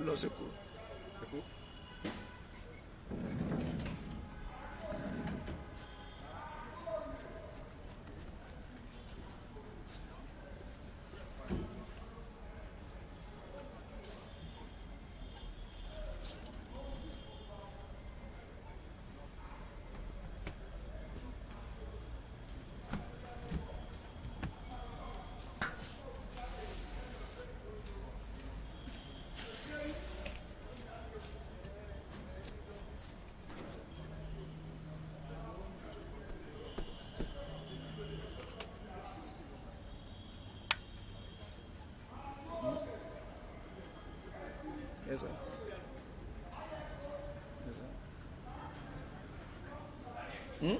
lọ sí Èkó. Èkó. Yes, sir. Yes, sir. Hmm?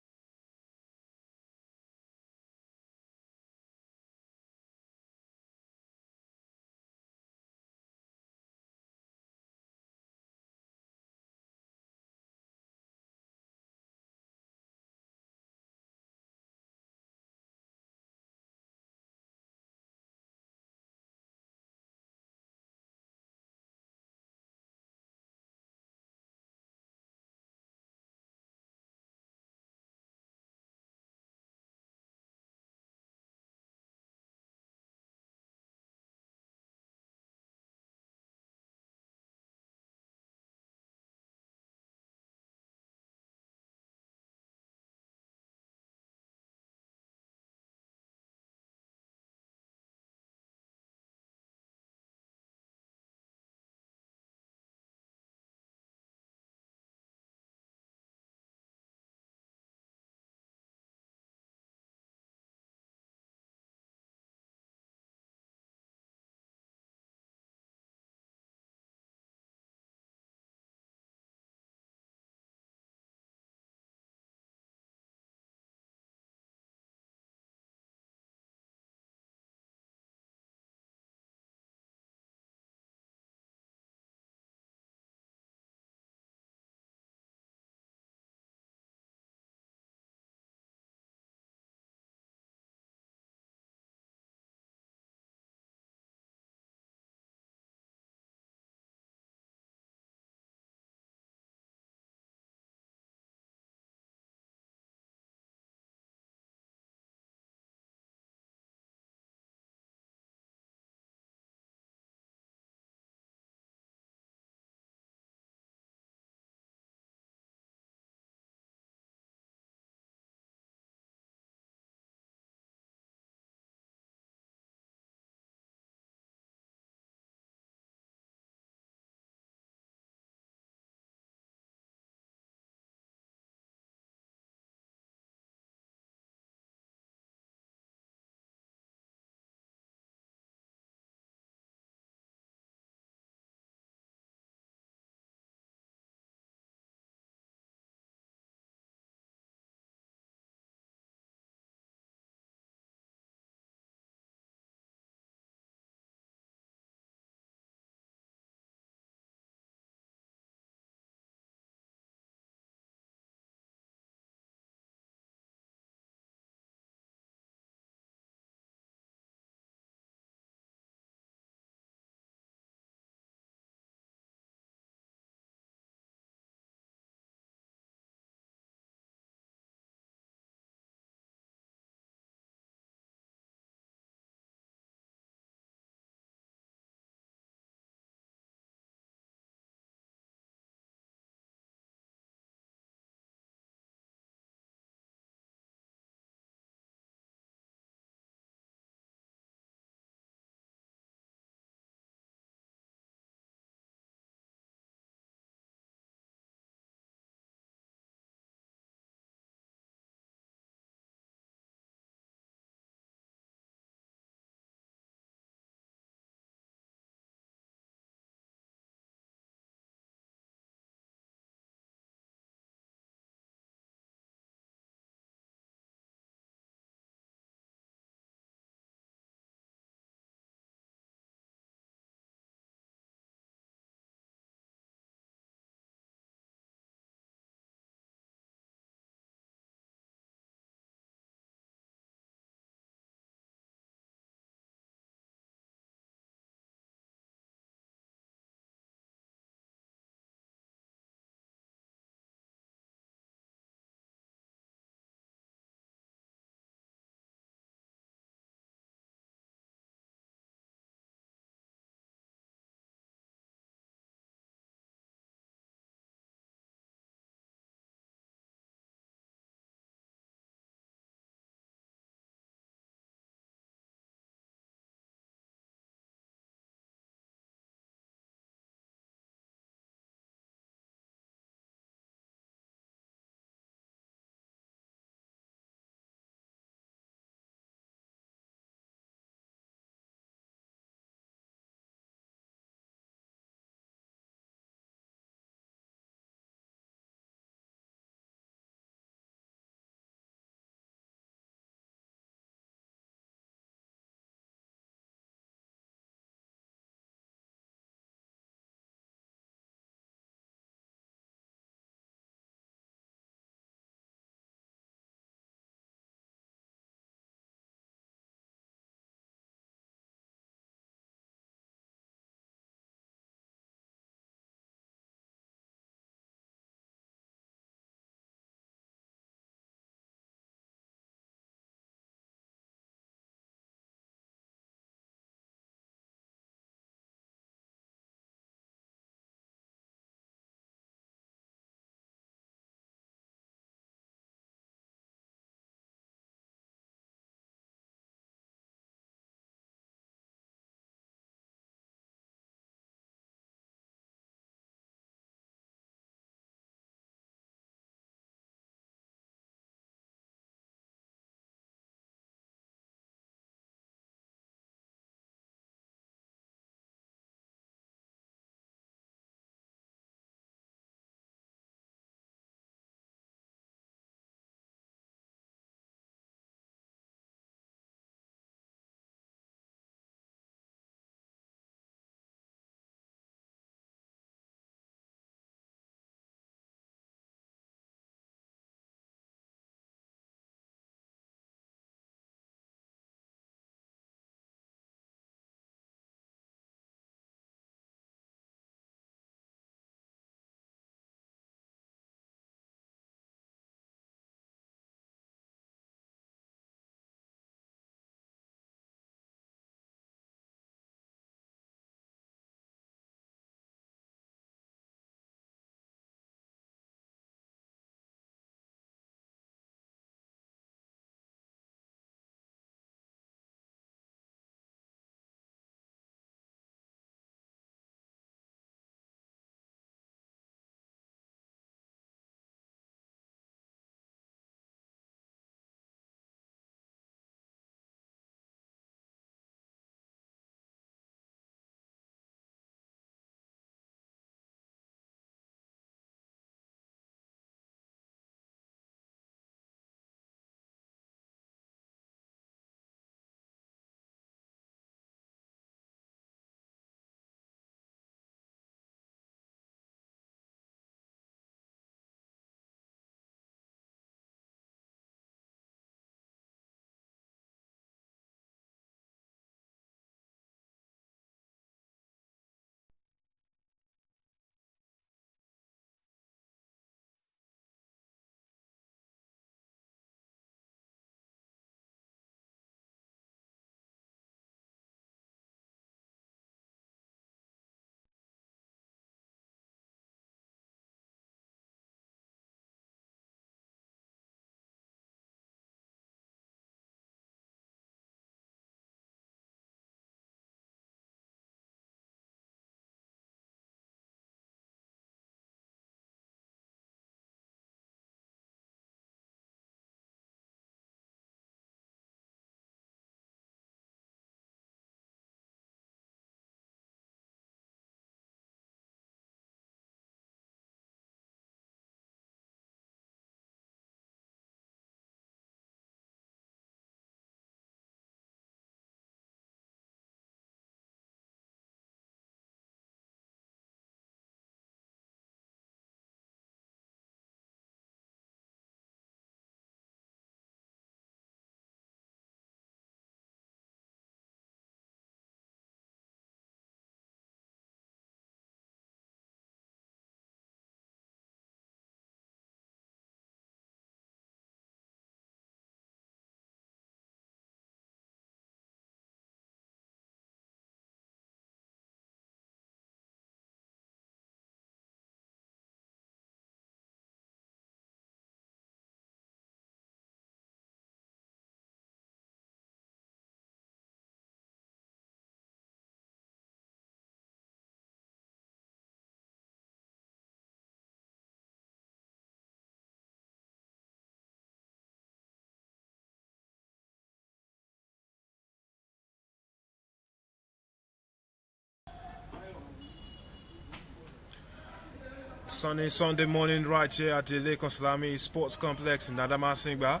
Sunny Sunday morning right here at the Lake Salami Sports Complex in Adamasingba.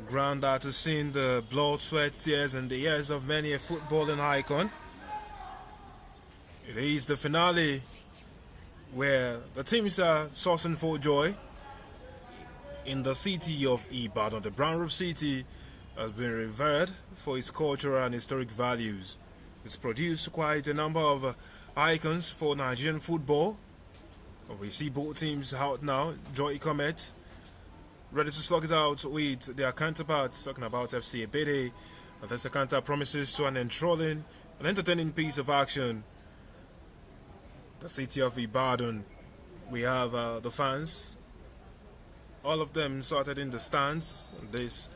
Ground that has seen the blood, sweat, tears, and the years of many a footballing icon. It is the finale where the teams are sourcing for joy in the city of Ibadan. The Brown Roof City has been revered for its cultural and historic values. It's produced quite a number of icons for Nigerian football. We see both teams out now. Joy Cometh ready to slug it out with their counterparts, talking about FC Ebedei. This counter promises to an enthralling and entertaining piece of action. The city of Ibadan, we have the fans, all of them sorted in the stands. This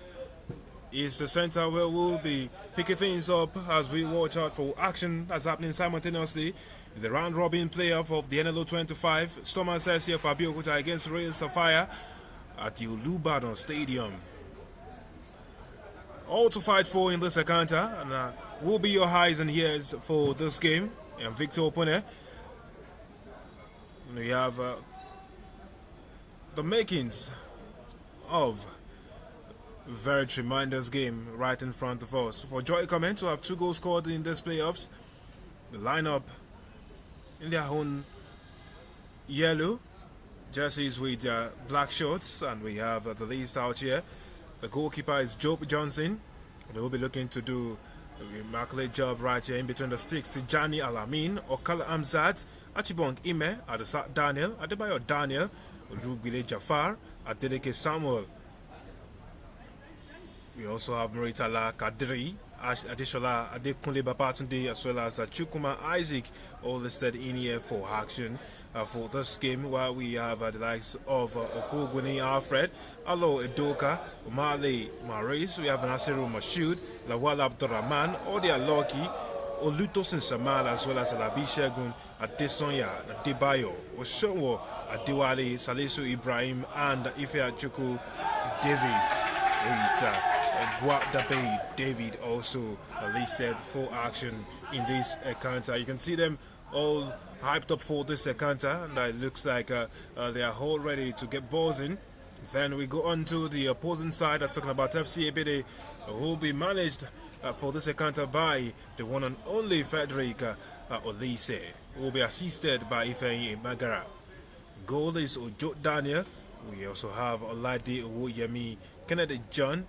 is the center where we'll be picking things up as we watch out for action that's happening simultaneously. The round robin playoff of the NLO 25, Stormers SC of Abeokuta against Royal Sapphire at the Olubadan Stadium. All to fight for in this encounter, and will be your eyes and ears for this game. I'm Victor Opone. We have the makings of a very tremendous game right in front of us. For Joy Cometh to have 2 goals scored in this playoffs, the lineup in their own yellow jerseys with black shorts, and we have the list out here. The goalkeeper is Job Johnson. They will be looking to do an immaculate job right here in between the sticks. Tijani Alamin, Okala Amzat, Achibong Ime, Adesat Daniel, Adebayo Daniel, Olubile Jafar, Adeleke Samuel. We also have Maritala Kadri, Adeshola Adekunle Babatunde, as well as Chukuma Isaac, all listed in here for action for this game, while we have the likes of Okogwini Alfred, Alo Edoka, Umale Marais, we have Nasiru Mashoud, Lawal Abdurrahman, Odia Loki, Olutosin Samal, as well as Alabi Shegun, Adesonya, Adebayo, Oshonwo, Adewale, Salisu Ibrahim, and Ife Achuku David. Guadabe David also listed for action in this encounter. You can see them all hyped up for this encounter, and it looks like they are all ready to get balls in. Then we go on to the opposing side. That's talking about FC Ebedei, who will be managed for this encounter by the one and only Frederick Olise, who will be assisted by Ifeanyi Magara. Goal is Ojo Daniel. We also have Olade Owoyemi, Kennedy John.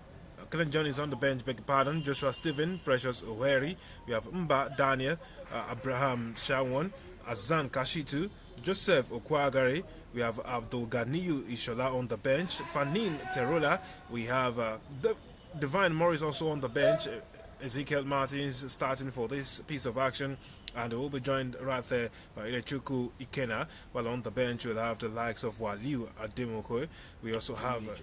Kennedy John is on the bench, beg your pardon. Joshua Stephen, Precious Oweri. We have Mba Daniel, Abraham Shawon, Azan Kashitu, Joseph Okwagari. We have Abdul Ganiyu Ishola on the bench. Fanin Terola. We have Divine Morris also on the bench. Ezekiel Martins starting for this piece of action, and will be joined right there by Ilechuku Ikena. While on the bench we'll have the likes of Waliu Ademokoe. We also have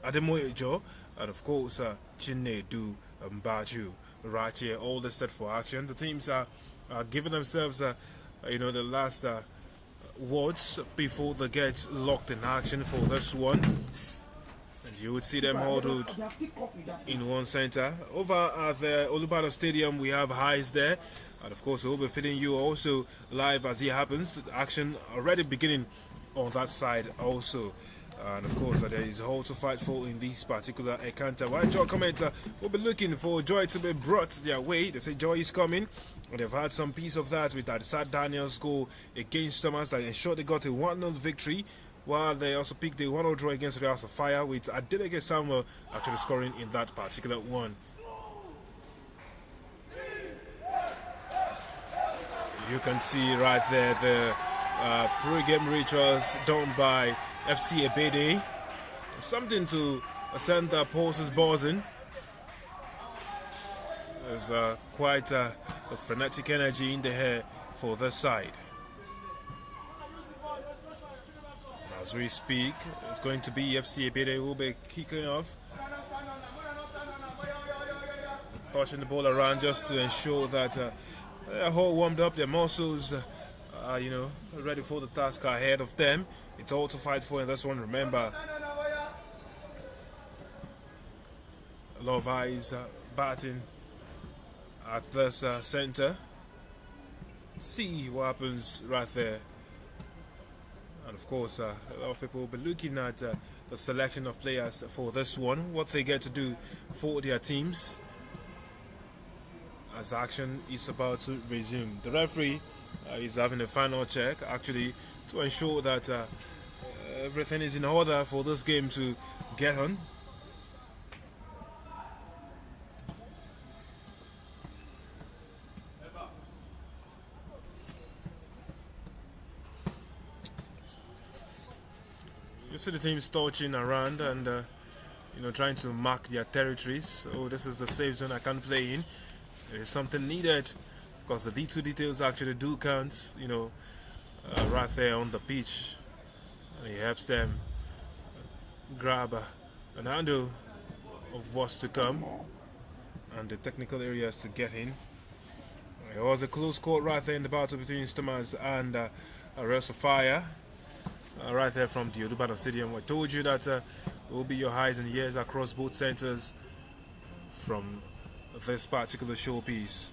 Ademoyejo, and of course Chinedu Mbaju right here, all listed for action. The teams are giving themselves the last words before they get locked in action for this one. And you would see them huddled in one center. Over at the Olubadan Stadium, we have highs there. And of course, we'll be feeding you also live as it happens. Action already beginning on that side also. And of course, there is all to fight for in this particular encounter. While Joy Cometh will be looking for joy to be brought their way. They say joy is coming. And they've had some piece of that with Adesat Daniel's goal against Thomas that ensured they got a 1-0 victory. While they also picked the 1-0 draw against Real Sapphire, with Adeleke Samuel actually scoring in that particular one. You can see right there the pre-game rituals done by FC Ebedei. Something to send the pulses buzzing. There's quite a frenetic energy in the air for this side. As we speak, it's going to be FC Ebedei who will be kicking off. Pushing the ball around just to ensure that they're all warmed up, their muscles are, ready for the task ahead of them. It's all to fight for in this one. Remember, a lot of eyes batting at this center. See what happens right there. And of course, a lot of people will be looking at the selection of players for this one, what they get to do for their teams as action is about to resume. The referee is having a final check actually to ensure that everything is in order for this game to get on. You see the teams touching around and trying to mark their territories. Oh, this is the safe zone I can't play in. There is something needed because the D2 details actually do count, right there on the pitch. And it helps them grab an handle of what's to come and the technical areas to get in. It was a close call right there in the battle between Stomaz and Rest of Fire. Right there from the Olubadan Stadium. I told you that it will be your highs and years across both centers from this particular showpiece.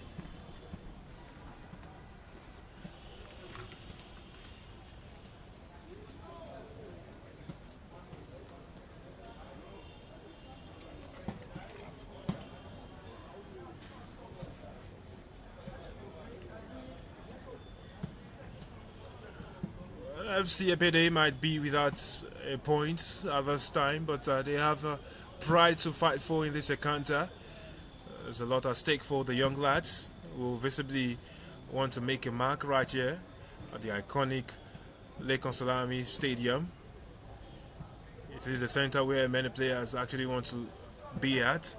FC Ebedei might be without a point at this time, but they have pride to fight for in this encounter. There's a lot at stake for the young lads who visibly want to make a mark right here at the iconic Lake Salami Stadium. It is the center where many players actually want to be at.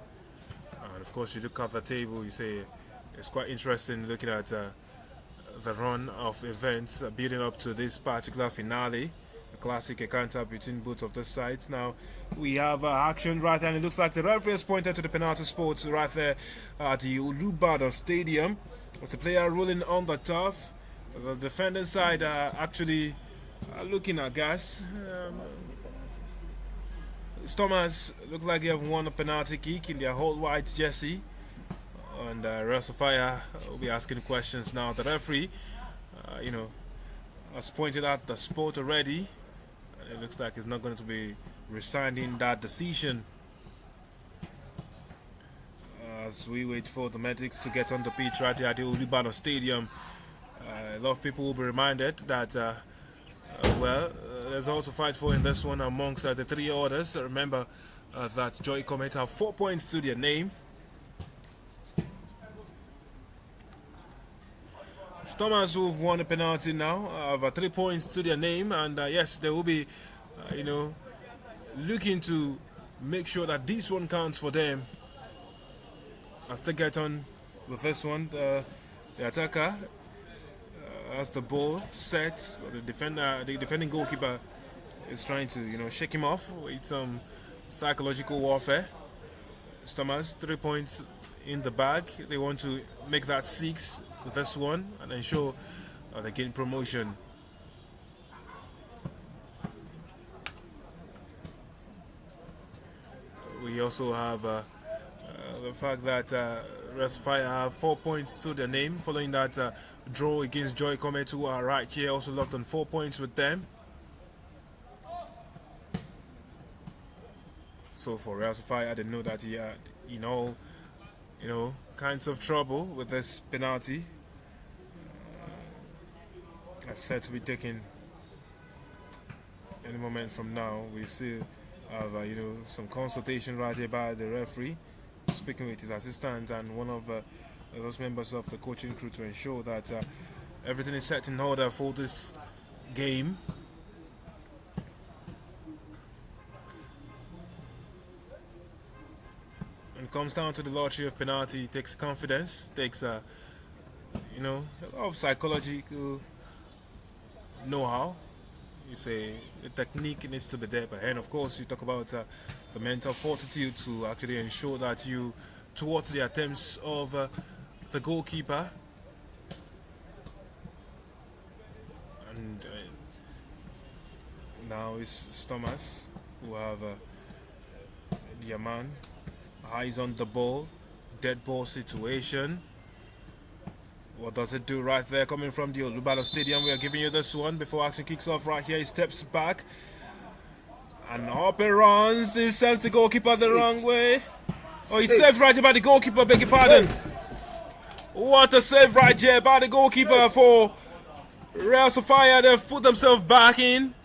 And of course, you look at the table, you say it's quite interesting looking at the run of events building up to this particular finale, a classic encounter between both of the sides. Now we have action right there, and it looks like the referee has pointed to the penalty spots right there at the Olubadan Stadium. It's a player rolling on the turf. The defending side actually looking at gas. Stormers look like they have won a penalty kick in their whole white jersey. And Rest of Fire will be asking questions now. The referee, has pointed out the sport already. And it looks like he's not going to be rescinding that decision. As we wait for the medics to get on the pitch right here at the Olubadan Stadium, a lot of people will be reminded that, there's also fight for in this one amongst the three others. Remember that Cometh have 4 points to their name. Stormers who've won a penalty now have 3 points to their name, and yes, they will be, looking to make sure that this one counts for them. As they get on with this one, the attacker has the ball set. The defending goalkeeper is trying to, shake him off with some psychological warfare. Stormers 3 points in the bag. They want to make that 6 with this one and ensure they gain promotion. We also have the fact that Rest of Fire have 4 points to their name following that draw against Cometh, who are right here also locked on 4 points with them. So for Rest of Fire, they know that he had kinds of trouble with this penalty. That's set to be taken any moment from now. We still have some consultation right here by the referee, speaking with his assistant and one of those members of the coaching crew to ensure that everything is set in order for this game. When it comes down to the lottery of penalty, it takes confidence, takes a lot of psychological know-how. You say the technique needs to be there, but and of course you talk about the mental fortitude to actually ensure that you towards the attempts of the goalkeeper. And now it's Thomas who have their man, eyes on the ball, dead ball situation. What does it do right there coming from the Olubadan Stadium? We are giving you this one before action kicks off right here. He steps back. And up it runs. He sends the goalkeeper the wrong way. Oh, he saved right here by the goalkeeper, beg your pardon. What a save right here by the goalkeeper for Real Sofia. They've put themselves back in.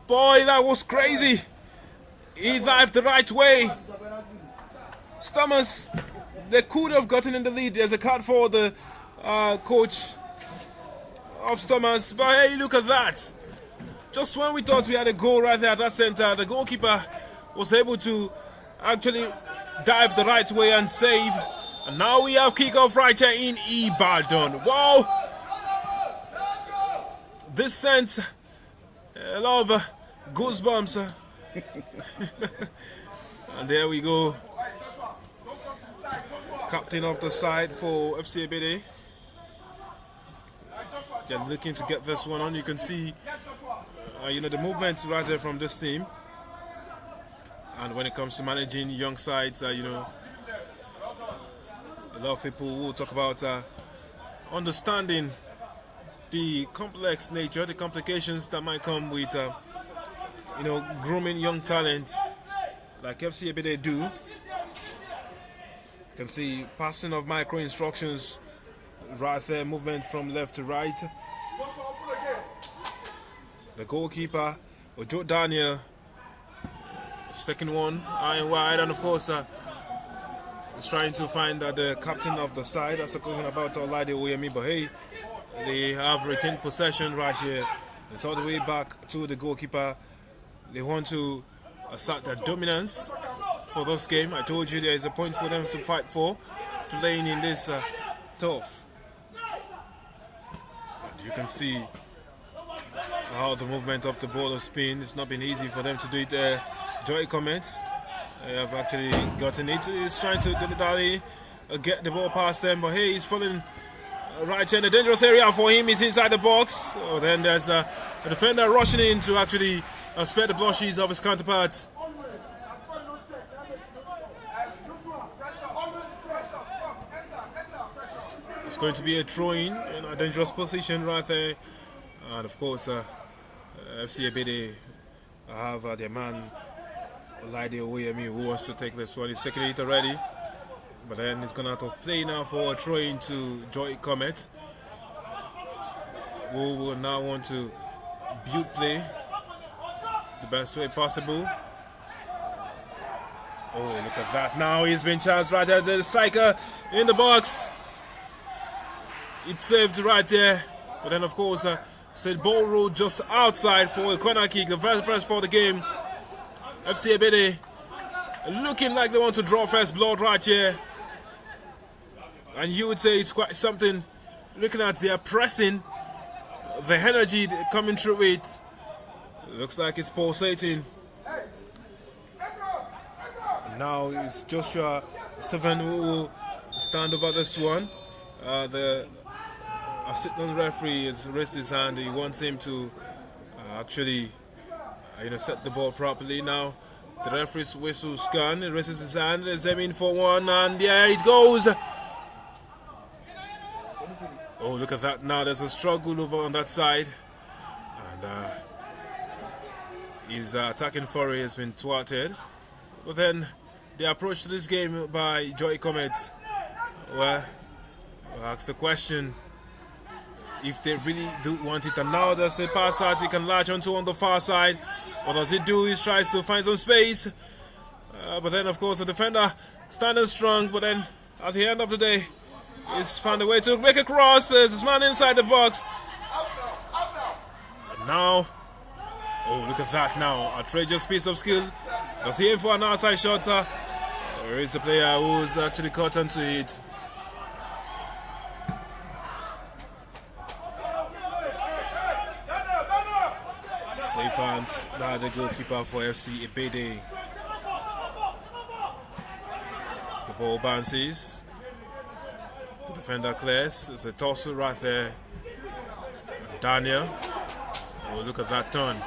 Boy, that was crazy. He dived the right way. Thomas, they could have gotten in the lead. There's a card for the coach of Thomas. But hey, look at that. Just when we thought we had a goal right there at that center, the goalkeeper was able to actually dive the right way and save. And now we have kickoff right here in Ebedei. Wow! This sent a lot of goosebumps. And there we go. Captain of the side for FC Ebedei. They're looking to get this one on. You can see, the movements right there from this team. And when it comes to managing young sides, a lot of people will talk about understanding the complex nature, the complications that might come with, grooming young talent like FC Ebedei do. You can see passing of micro instructions right there, movement from left to right. The goalkeeper, Ojo Daniel, is taking one high and wide, and of course, is trying to find the captain of the side. That's talking about Olaide Oyemi, but hey, they have retained possession right here. It's all the way back to the goalkeeper. They want to assert their dominance for this game. I told you there is a point for them to fight for, playing in this turf. And you can see how the movement of the ball has been. It's not been easy for them to do it there. Joy Cometh have actually gotten it. He's trying to dilly-dally, get the ball past them, but hey, he's falling right here in the dangerous area for him. He's inside the box. Oh, then there's a defender rushing in to actually spare the blushes of his counterparts. It's going to be a throw-in in a dangerous position right there. And of course, FC Ebedei have their man Olaide Oyemi who wants to take this one. He's taking it already. But then he's gone out of play now for a throw-in to Joy Cometh, who will now want to build play the best way possible. Oh, look at that. Now he's been chanced right there. The striker in the box. It's saved right there. But then, of course, said ball rolled just outside for a corner kick. The first for the game. FC Ebedei looking like they want to draw first blood right here. And you would say it's quite something. Looking at their pressing, the energy coming through it. Looks like it's pulsating. Now it's Joshua Stephen who will stand over this one. The assistant referee has raised his hand. He wants him to actually set the ball properly. Now the referee's whistle's gone. He raises his hand. He's aiming for one, and there it goes. Oh, look at that. Now there's a struggle over on that side. And his attacking foray has been thwarted. But then the approach to this game by Joy Cometh, well, ask the question if they really do want it. And now there's a pass that he can latch onto on the far side. What does he do? He tries to find some space. But then, of course, the defender standing strong. But then at the end of the day, he's found a way to make a cross. There's this man inside the box. And now, oh, look at that now. Outrageous piece of skill. Does he aim for an outside shot? There is the player who's actually caught onto it. Safe hands by the goalkeeper for FC Ebedei. The ball bounces. The defender clears. There's a tussle right there. Daniel. Oh, look at that turn.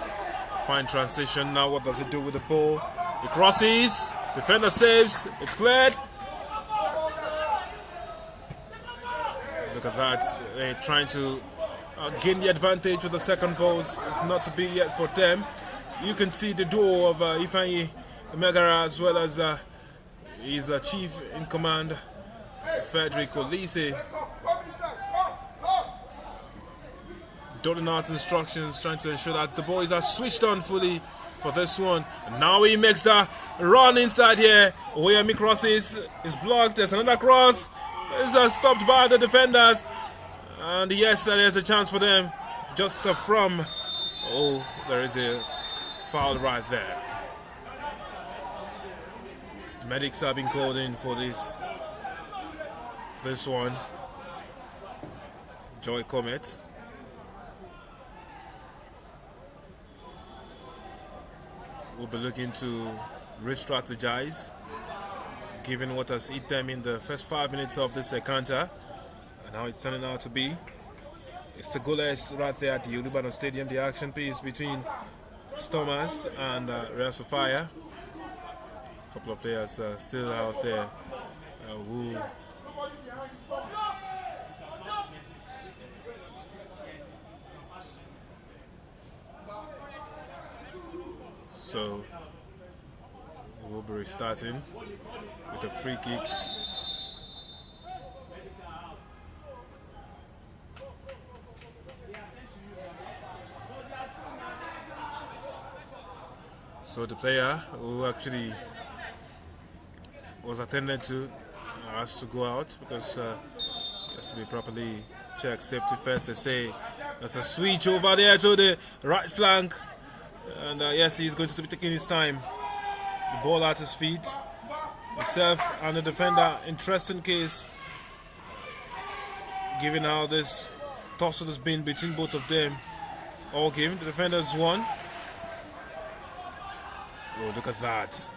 Fine transition. Now what does he do with the ball? He crosses. Defender saves. It's cleared. Look look at that. They're trying to gain the advantage with the second ball. It's not to be yet for them. You can see the duo of Ifeanyi Megara as well as his chief in command, Federico Lise. Doling out instructions, trying to ensure that the boys are switched on fully for this one. And now he makes the run inside here. Oyemi crosses, is blocked. There's another cross. It's stopped by the defenders. And yes, there's a chance for them. Just from. Oh, there is a foul right there. The medics have been called in for this one. Joy Cometh. Will be looking to re-strategize, given what has hit them in the first 5 minutes of this encounter, and how it's turning out to be. It's the goalless right there at the Olubadan Stadium. The action piece between Stormers and Real Sofia. A couple of players still out there who so we'll be restarting with a free kick. So the player who actually was attended to has to go out because he has to be properly checked. Safety first. They say there's a switch over there to the right flank. And yes, he's going to be taking his time. The ball at his feet. Himself and the defender. Interesting case, given how this tussle has been between both of them all game. The defenders won. Oh, look at that.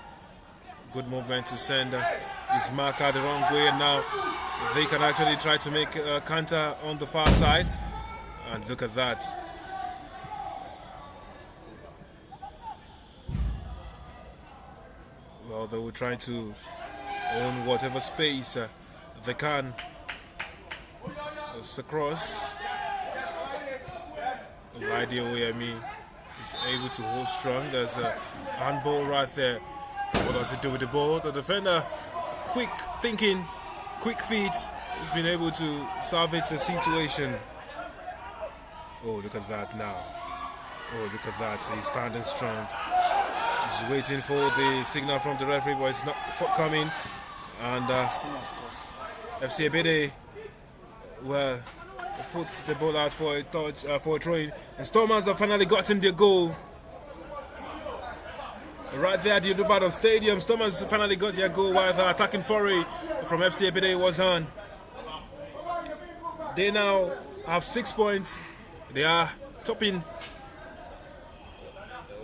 Good movement to send his marker the wrong way. And now they can actually try to make a counter on the far side. And look at that. Well, they will try to own whatever space they can. It's across. Idea way, I mean, is able to hold strong. There's a handball right there. What does he do with the ball? The defender, quick thinking, quick feet, has been able to salvage the situation. Oh, look at that now. Oh, look at that. He's standing strong. He's waiting for the signal from the referee, but it's not coming. And FC Ebedei, well, put the ball out for a touch, for a throw-in. And Stormers have finally gotten their goal. Right there at the Olubadan Stadium, Stormers finally got their goal while the attacking foray from FC Ebedei was on. They now have 6 points. They are topping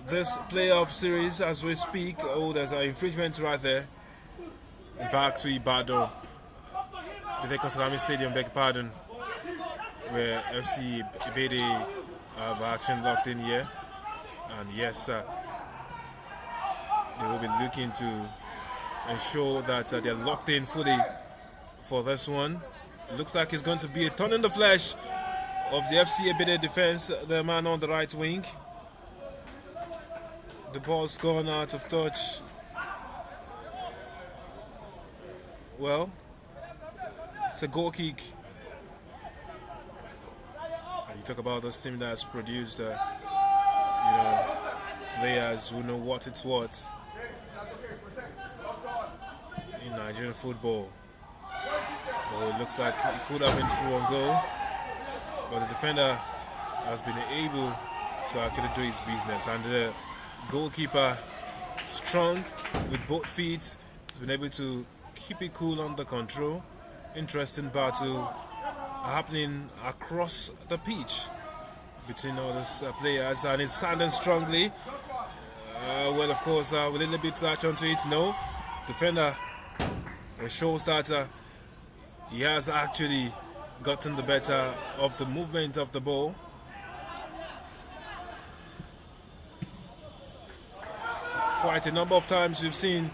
this playoff series as we speak. Oh, there's an infringement right there. Back to Ibadan, the Kickoff Stadium, beg pardon, where FC Ebedei have action locked in here. And yes, they will be looking to ensure that they're locked in fully for this one. It looks like it's going to be a thorn in the flesh of the FC Ebedei defense, the man on the right wing. The ball's gone out of touch. Well, it's a goal kick. And you talk about this team that's produced, players who know what it's worth in Nigerian football. Well, it looks like it could have been through on goal, but the defender has been able to actually do his business, and the goalkeeper, strong with both feet, has been able to keep it cool under control. Interesting battle happening across the pitch between all these players, and he's standing strongly. Well, of course, will a little bit touch onto it? No. Defender shows that he has actually gotten the better of the movement of the ball. Quite a number of times we've seen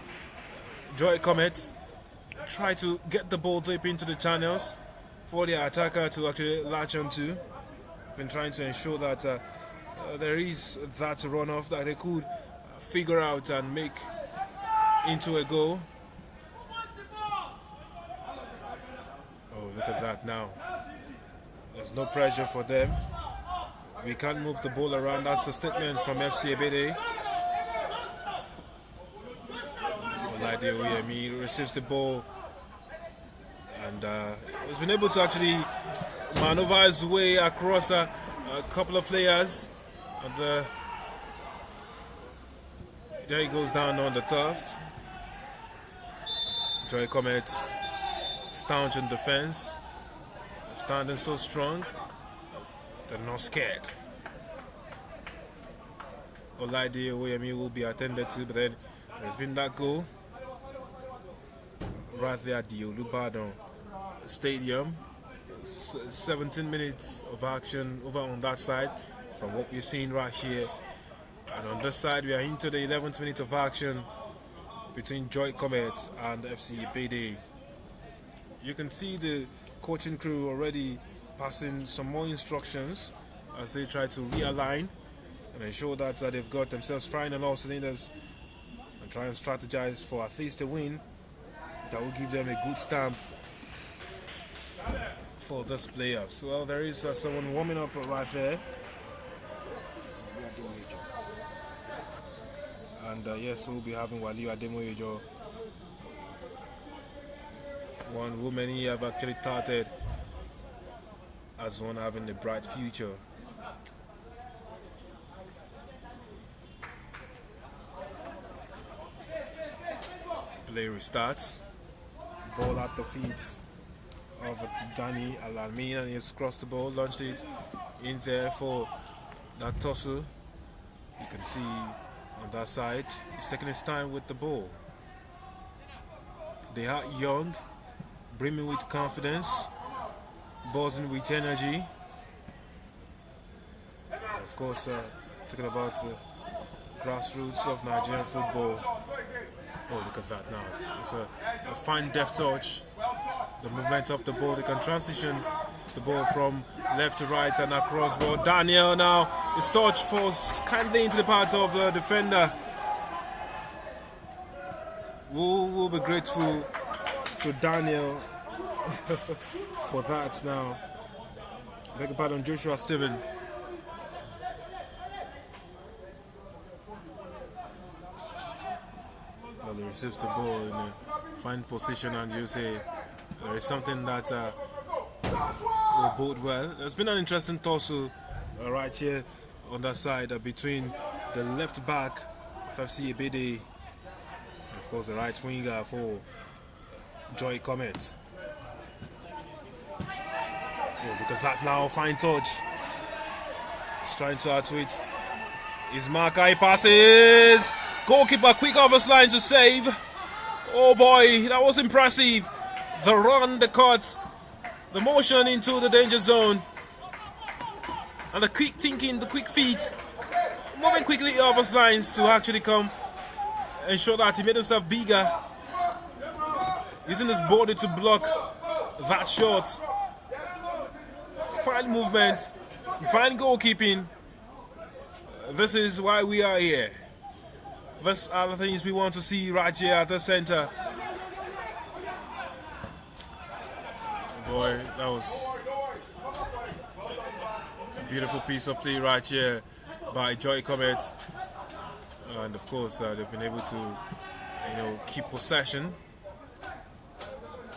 Joy Cometh try to get the ball deep into the channels for the attacker to actually latch onto. Been trying to ensure that there is that runoff that they could figure out and make into a goal. Oh, look at that now. There's no pressure for them. We can't move the ball around. That's the statement from FC Ebedei. Olubadan Oyemi receives the ball and has been able to actually maneuver his way across a couple of players. And there he goes down on the turf. Cometh staunch in defense, standing so strong. They're not scared. Olubadan Oyemi will be attended to, but then there's been that goal right there at the Olubadan Stadium. 17 minutes of action over on that side from what we're seeing right here. And on this side, we are into the 11th minute of action between Cometh and FC Ebedei. You can see the coaching crew already passing some more instructions as they try to realign and ensure that they've got themselves firing on all cylinders and try and strategize for at least a win that will give them a good stamp for this playoffs. Well, there is someone warming up right there. And yes, we'll be having Waliu Ademoyejo, one who many have actually touted as one having a bright future. Play restarts. Ball at the feet of Tijani Alamin, and he's crossed the ball, launched it in there for that tussle. You can see on that side, he's taking his time with the ball. They are young, brimming with confidence, buzzing with energy. And of course, talking about the grassroots of Nigerian football. Oh, look at that now. It's a fine deft touch. The movement of the ball, they can transition the ball from left to right and across ball. Daniel now, his touch falls kindly into the path of the defender. We'll be grateful to Daniel for that now. Beg your pardon, Joshua Steven. Well, he receives the ball in a fine position, and you say there is something that will bode well. There's been an interesting tussle right here on that side between the left back of FC Ebedei and of course the right winger for Cometh. Oh, look at that now, fine touch. He's trying to outwit his marker, he passes. Goalkeeper quick off his line to save. Oh boy, that was impressive. The run, the cut, the motion into the danger zone, and the quick thinking, the quick feet, moving quickly off his lines to actually come ensure that he made himself bigger, using his body to block that shot. Fine movement, fine goalkeeping. This is why we are here. These are the things we want to see right here at the center. Boy, that was a beautiful piece of play right here by Cometh, and of course they've been able to, keep possession.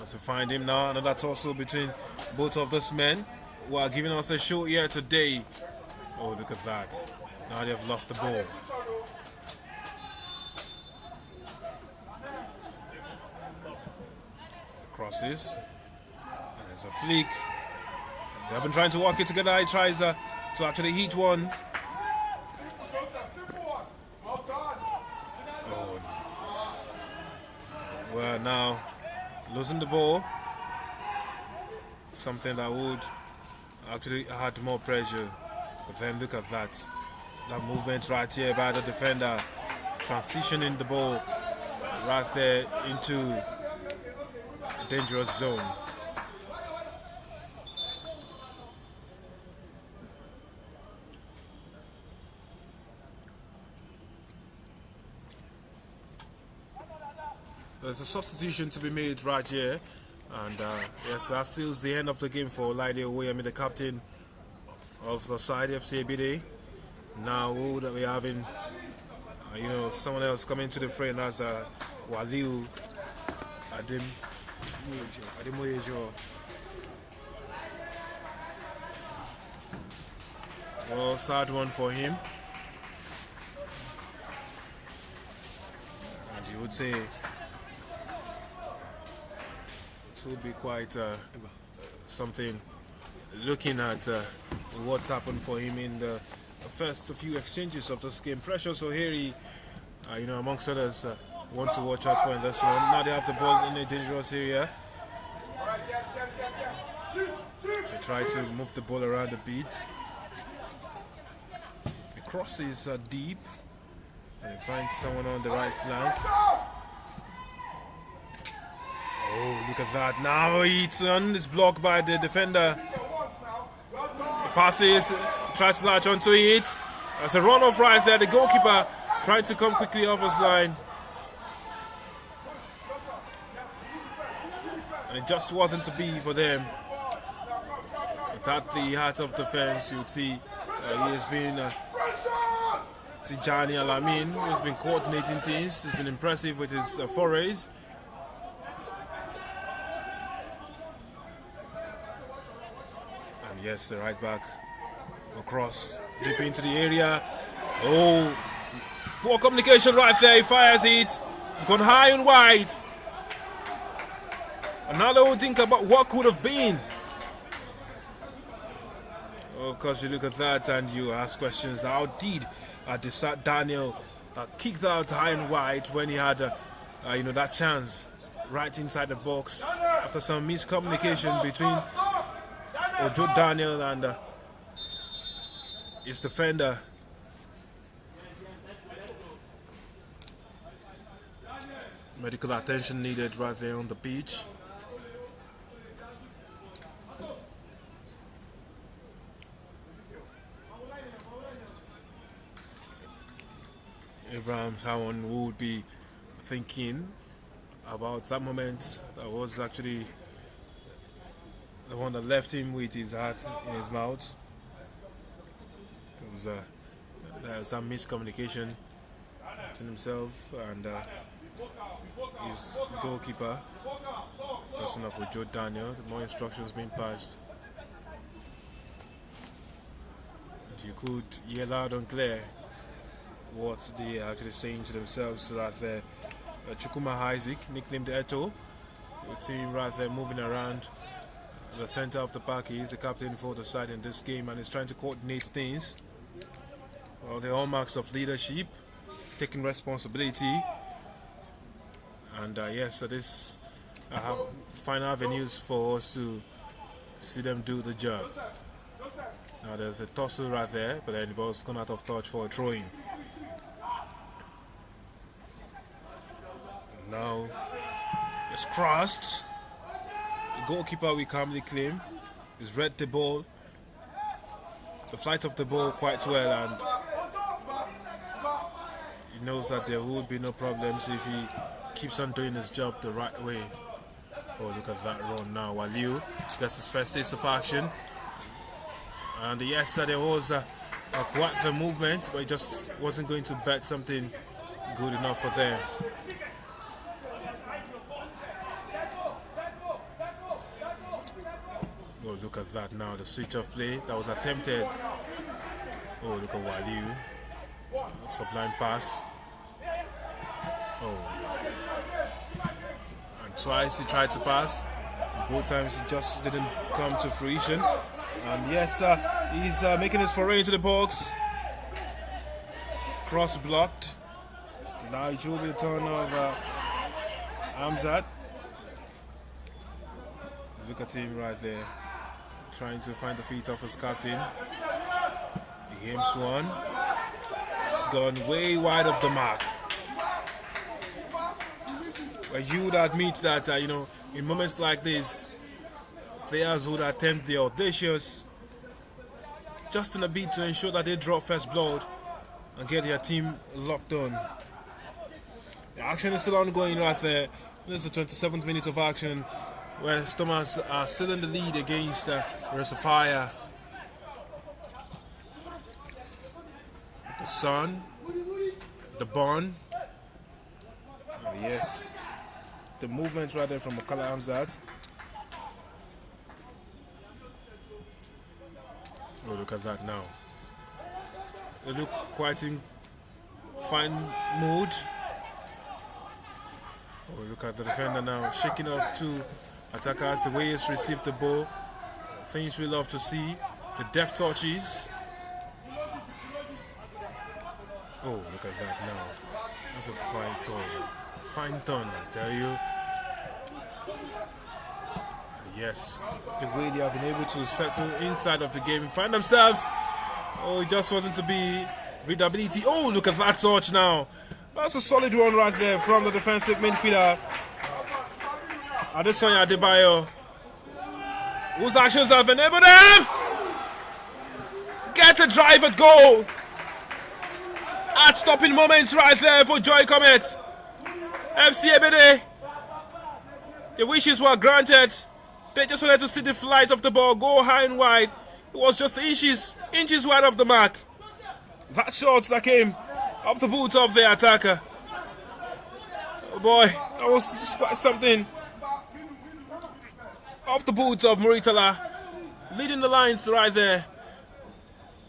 As we find him now, another tussle between both of these men who are giving us a show here today. Oh, look at that! Now they've lost the ball. Crosses. There's a flick. They have been trying to work it together. He tries to actually hit one. Oh. Well, now losing the ball. Something that would actually add more pressure. But then look at that. That movement right here by the defender. Transitioning the ball right there into a dangerous zone. There's a substitution to be made right here. And yes, that seals the end of the game for Laide Oyemi, the captain of the side, FC Ebedei. Now that we're having, someone else coming to the fray, and that's Waliu Ademoyejo. Well, sad one for him. And you would say it would be quite something looking at what's happened for him in the first few exchanges of this game. Precious O'Hare, amongst others, want to watch out for in this one. Now they have the ball in a dangerous area. They try to move the ball around the beat. The cross is deep. And they find someone on the right flank. Oh, look at that. Now it's blocked by the defender. The passes, tries to latch onto it. There's a run-off right there. The goalkeeper trying to come quickly off his line. And it just wasn't to be for them. But at the heart of defense, you'd see he has been Tijani Alamin, who has been coordinating things. He's been impressive with his forays. And yes, the right back across deep into the area. Oh, poor communication right there. He fires it. It's gone high and wide. And now they will think about what could have been. Oh, of course, you look at that and you ask questions. How did Daniel kicked out high and wide when he had that chance right inside the box after some miscommunication between Ojo Daniel and his defender. Medical attention needed right there on the pitch. Abraham Hawan would be thinking about that moment. That was actually the one that left him with his heart in his mouth. There was some miscommunication between himself and his goalkeeper, person of Ojo Daniel. The more instructions being passed, and you could hear loud and clear what they are actually saying to themselves. So that Chukuma Isaac, nicknamed Eto, you would see him right there moving around the center of the park. He is the captain for the side in this game and is trying to coordinate things. Well, the hallmarks of leadership, taking responsibility, and yes, this final avenues for us to see them do the job. Now there's a tussle right there, but then the ball's gone out of touch for a throw-in. Now it's crossed. The goalkeeper, we calmly claim, has read the ball, the flight of the ball quite well, and he knows that there will be no problems if he keeps on doing his job the right way. Oh, look at that run now. Waliu gets his first taste of action. And yes, there was quite the movement, but it just wasn't going to bet something good enough for them. Oh, look at that now, the switch of play that was attempted. Oh, look at Waliu. Sublime pass. Oh. And twice he tried to pass. Both times it just didn't come to fruition. And yes, he's making his foray into the box. Cross blocked. Now it will be the turn of Amzad. Look at him right there, trying to find the feet of his captain. He aims one. It's gone way wide of the mark. But you would admit that, in moments like this, players would attempt the audacious just in a bit to ensure that they drop first blood and get their team locked on. The action is still ongoing right there This is the 27th minute of action, where Stormers are still in the lead against Fire. The Sun, the Bond. Yes, the movement right there from Okala Hamzat. Oh, look at that now. They look quite in fine mood. Oh, look at the defender now, shaking off two attackers, the way he's received the ball. Things we love to see. The deft touches. Oh, look at that now. That's a fine turn. Fine turn, I tell you. Yes, the way they have been able to settle inside of the game, find themselves. Oh, it just wasn't to be readability. Oh, look at that touch now. That's a solid one right there from the defensive midfielder, Adesanya Adebayo, whose actions have enabled them get a drive at goal. At stopping moments right there for Joy Cometh. FC Ebedei, the wishes were granted. They just wanted to see the flight of the ball go high and wide. It was just inches wide of the mark. That shot that came off the boot of the attacker. Oh boy, that was quite something. Off the boot of Muritala, leading the lines right there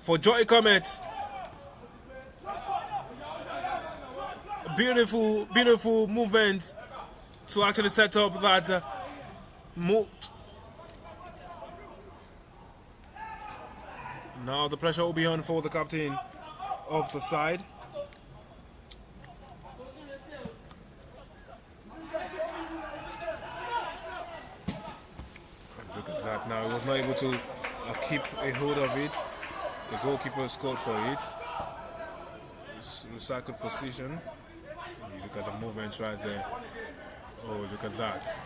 for Joy Cometh. Beautiful movement to actually set up that moat. Now the pressure will be on for the captain of the side. And look at that now, he was not able to keep a hold of it. The goalkeeper scored for it. Recycled position. Look at the movements right there. Oh, look at that.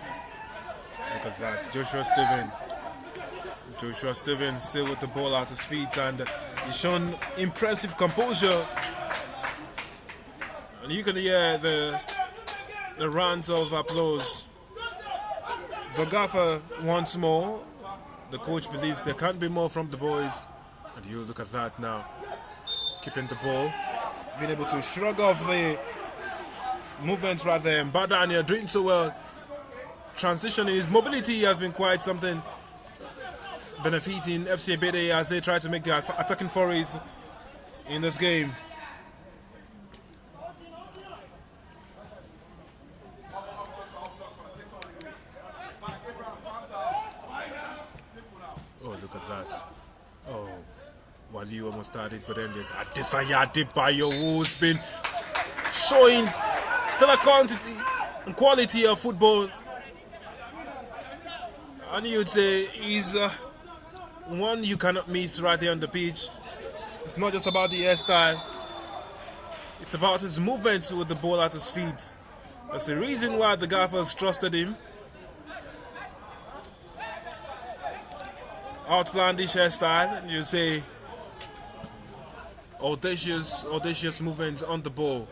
Look at that. Joshua Steven still with the ball at his feet, and he's shown impressive composure. And you can hear the rounds of applause. The gaffer once more. The coach believes there can't be more from the boys. And you look at that now. Keeping the ball. Being able to shrug off the movements right there. Mbadania doing so well. Transitioning, his mobility has been quite something, benefiting FC Ebedei as they try to make their attacking forays in this game. Oh, look at that. Oh, Wali almost started, but then there's Adesanya Adebayo, who's been showing stellar quantity and quality of football. And you'd say he's one you cannot miss right there on the pitch. It's not just about the hairstyle, it's about his movements with the ball at his feet. That's the reason why the Gaffers trusted him. Outlandish hairstyle, and you say audacious movements on the ball.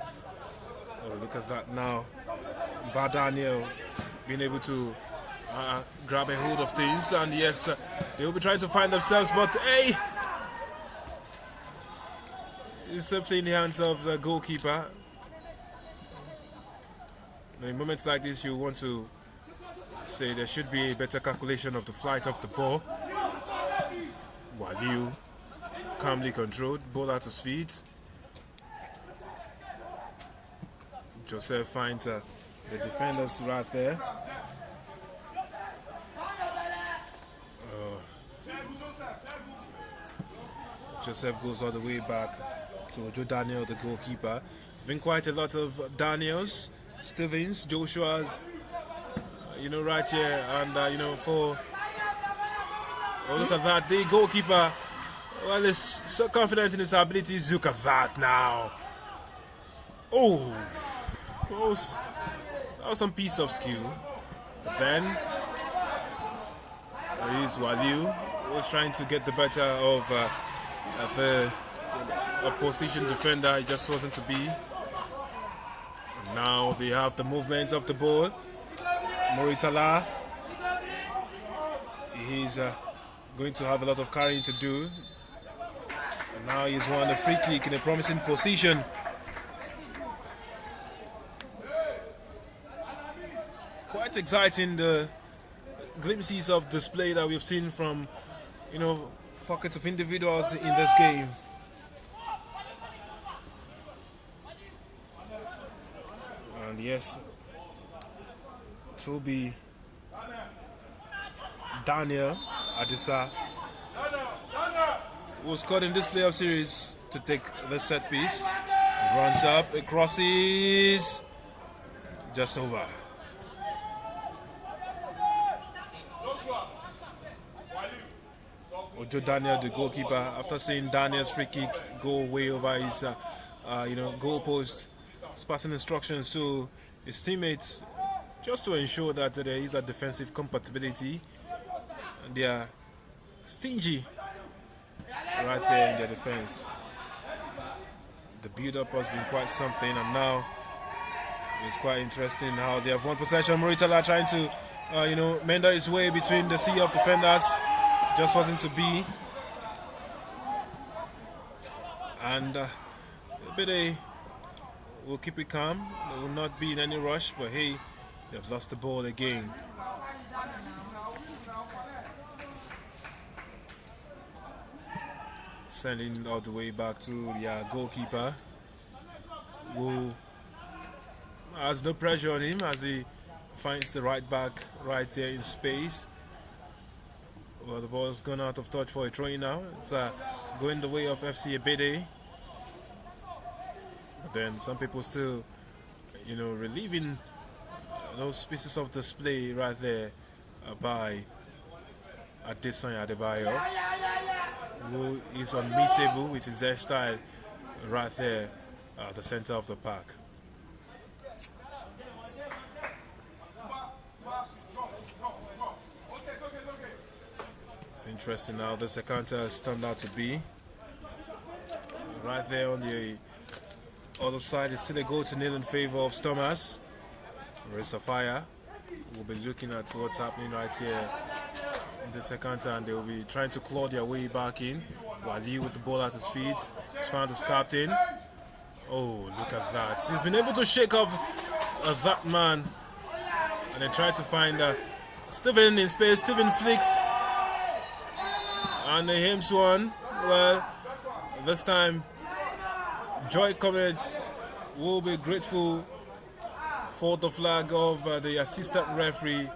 Oh, look at that now. Daniel being able to grab a hold of things, and yes, they will be trying to find themselves, but hey, it's safely in the hands of the goalkeeper. In moments like this, you want to say there should be a better calculation of the flight of the ball. Waliu calmly controlled, ball at his feet. Joseph finds the defenders right there. Joseph goes all the way back to Joe Daniel, the goalkeeper. It's been quite a lot of Daniels, Stevens, Joshua's, right here, and for. Oh, look at that, the goalkeeper. Well, he's so confident in his abilities. Look at that now. Oh, that was some piece of skill. But then here's Waliu, was trying to get the better of the opposition defender. It just wasn't to be. And Now they have the movement of the ball. Moritala, he's going to have a lot of carrying to do. And now he's won a free kick in a promising position. Quite exciting, the glimpses of display that we've seen from, pockets of individuals in this game. And yes, it will be Daniel Adisa, who scored in this playoff series, to take the set piece. He runs up, it crosses, just over. Ojo Daniel, the goalkeeper, after seeing Daniel's free kick go way over his, goal post, is passing instructions to his teammates just to ensure that there is a defensive compatibility. And they are stingy right there in their defense. The build-up has been quite something, and now it's quite interesting how they have won possession. Moritala trying to, mender his way between the sea of defenders. Just wasn't to be. And Ebedei will keep it calm. They will not be in any rush, but hey, they've lost the ball again. Sending all the way back to the goalkeeper, who has no pressure on him as he finds the right back right there in space. Well, the ball's gone out of touch for a throw-in now. It's going the way of FC Ebedei. But then some people still, relieving those pieces of display right there by Adesonya Adebayo, who is unmissable with his hairstyle right there at the center of the park. It's interesting how this encounter has turned out to be. Right there on the other side is still a goal to nil in favor of Stormers. Race of Fire will be looking at what's happening right here in this encounter, and they will be trying to claw their way back in. Wali with the ball at his feet. He's found his captain. Oh, look at that. He's been able to shake off that man. And they try to find Steven in space. Steven flicks. And the Hames one. Well, this time, Joy Cometh will be grateful for the flag of the assistant referee,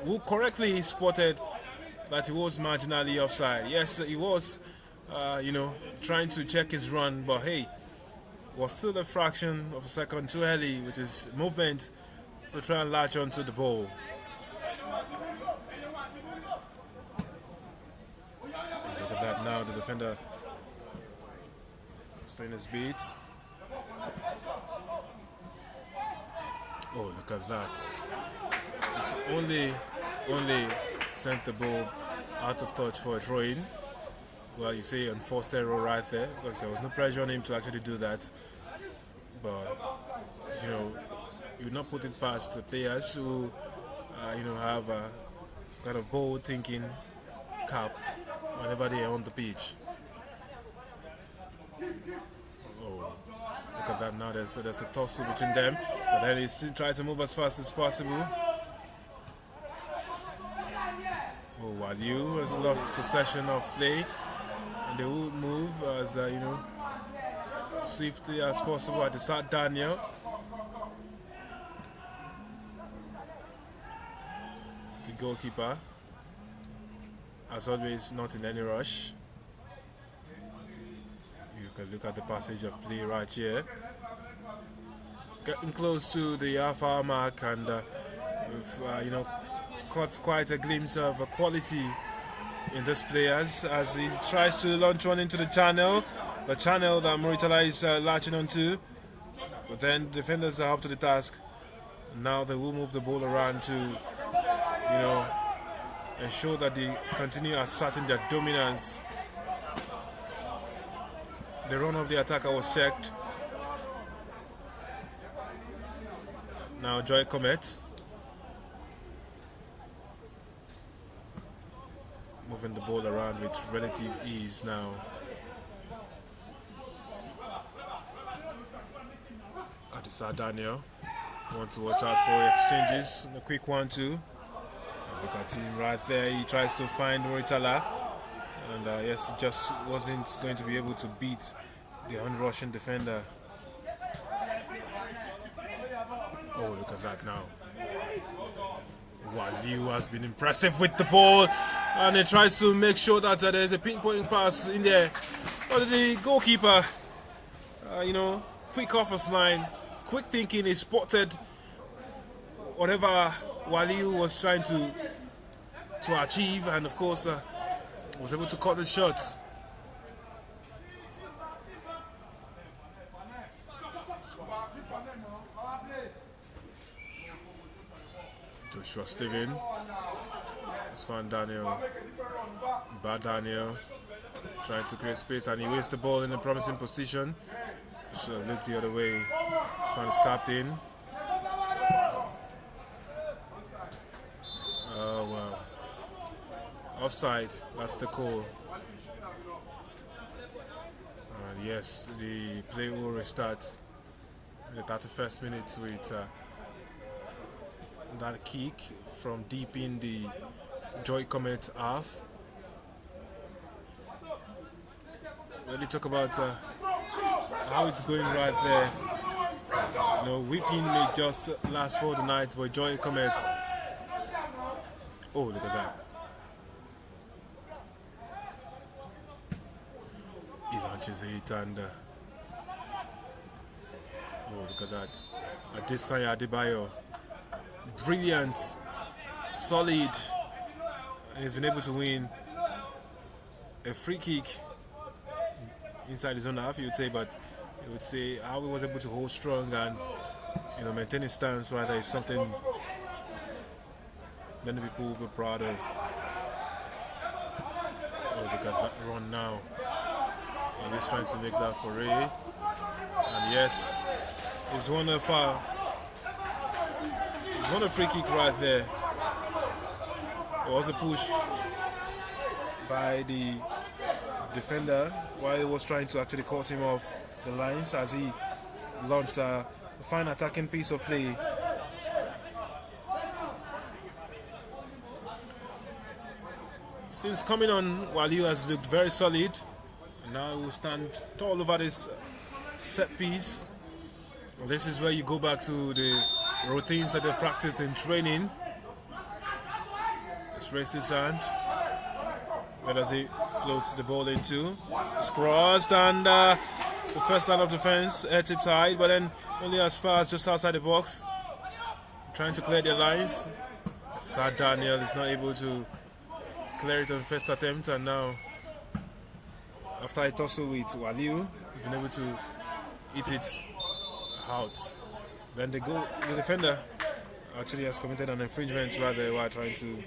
who correctly spotted that he was marginally offside. Yes, he was, trying to check his run, but hey, was still a fraction of a second too early with his movement to try and latch onto the ball. And look at that now, the defender staying his beat. Oh, look at that. It's only sent the ball out of touch for a throw-in. Well, you say enforced error right there, because there was no pressure on him to actually do that. But, you would not put it past the players who, have a kind of bold thinking cap whenever they are on the pitch. Oh, look at that now. There's a tussle between them, but then he still tries to move as fast as possible. Oh, Waliu has lost possession of play, and they will move as swiftly as possible at the start. Daniel, the goalkeeper, as always, not in any rush. You can look at the passage of play right here. Getting close to the half-hour mark, and we've caught quite a glimpse of quality in these players as he tries to launch one into the channel that Moritala is latching onto. But then defenders are up to the task. Now they will move the ball around to, ensure that they continue asserting their dominance. The run of the attacker was checked. Now Joy Cometh. Moving the ball around with relative ease now. Adisa Daniel. Want to watch out for exchanges. A quick 1-2. Look at him right there. He tries to find Moritala. And yes, he just wasn't going to be able to beat the on-rushing defender. Oh, look at that now. Waliu has been impressive with the ball. And he tries to make sure that there's a pinpoint pass in there. But the goalkeeper, quick offers line, quick thinking, he spotted whatever Waliu was trying to achieve, and of course was able to cut the shot. Joshua Steven. It's found Daniel. Bad Daniel. Trying to create space, and he wastes the ball in a promising position. Should have looked the other way. Found his captain. Oh well. Offside. That's the call. And yes, the play will restart in the 31st minute with that kick from deep in the Joy Cometh half. When you talk about how it's going right there, whipping may just last for the night, but Joy Cometh. Oh, look at that. He launches it and oh, look at that. Adesanya Adebayo. Brilliant, solid, and he's been able to win a free kick inside his own half, you would say, but you would say how he was able to hold strong and maintain his stance right there is something many people will be proud of. Oh, look at that run now. He's trying to make that foray, and yes, he's won a foul. He's won a free kick right there. It was a push by the defender while he was trying to actually cut him off the lines as he launched a fine attacking piece of play. Since coming on, Waliu has looked very solid. And now he will stand tall over this set piece. Well, this is where you go back to the routines that they've practiced in training. Let's raise his hand. Where does he floats the ball into? It's crossed, and the first line of defense heads it high, but then only as far as just outside the box. Trying to clear their lines. Sad Daniel is not able to clear it on first attempt, and now after a tussle with Waliu, he's been able to hit it out. Then the defender actually has committed an infringement while they were trying to.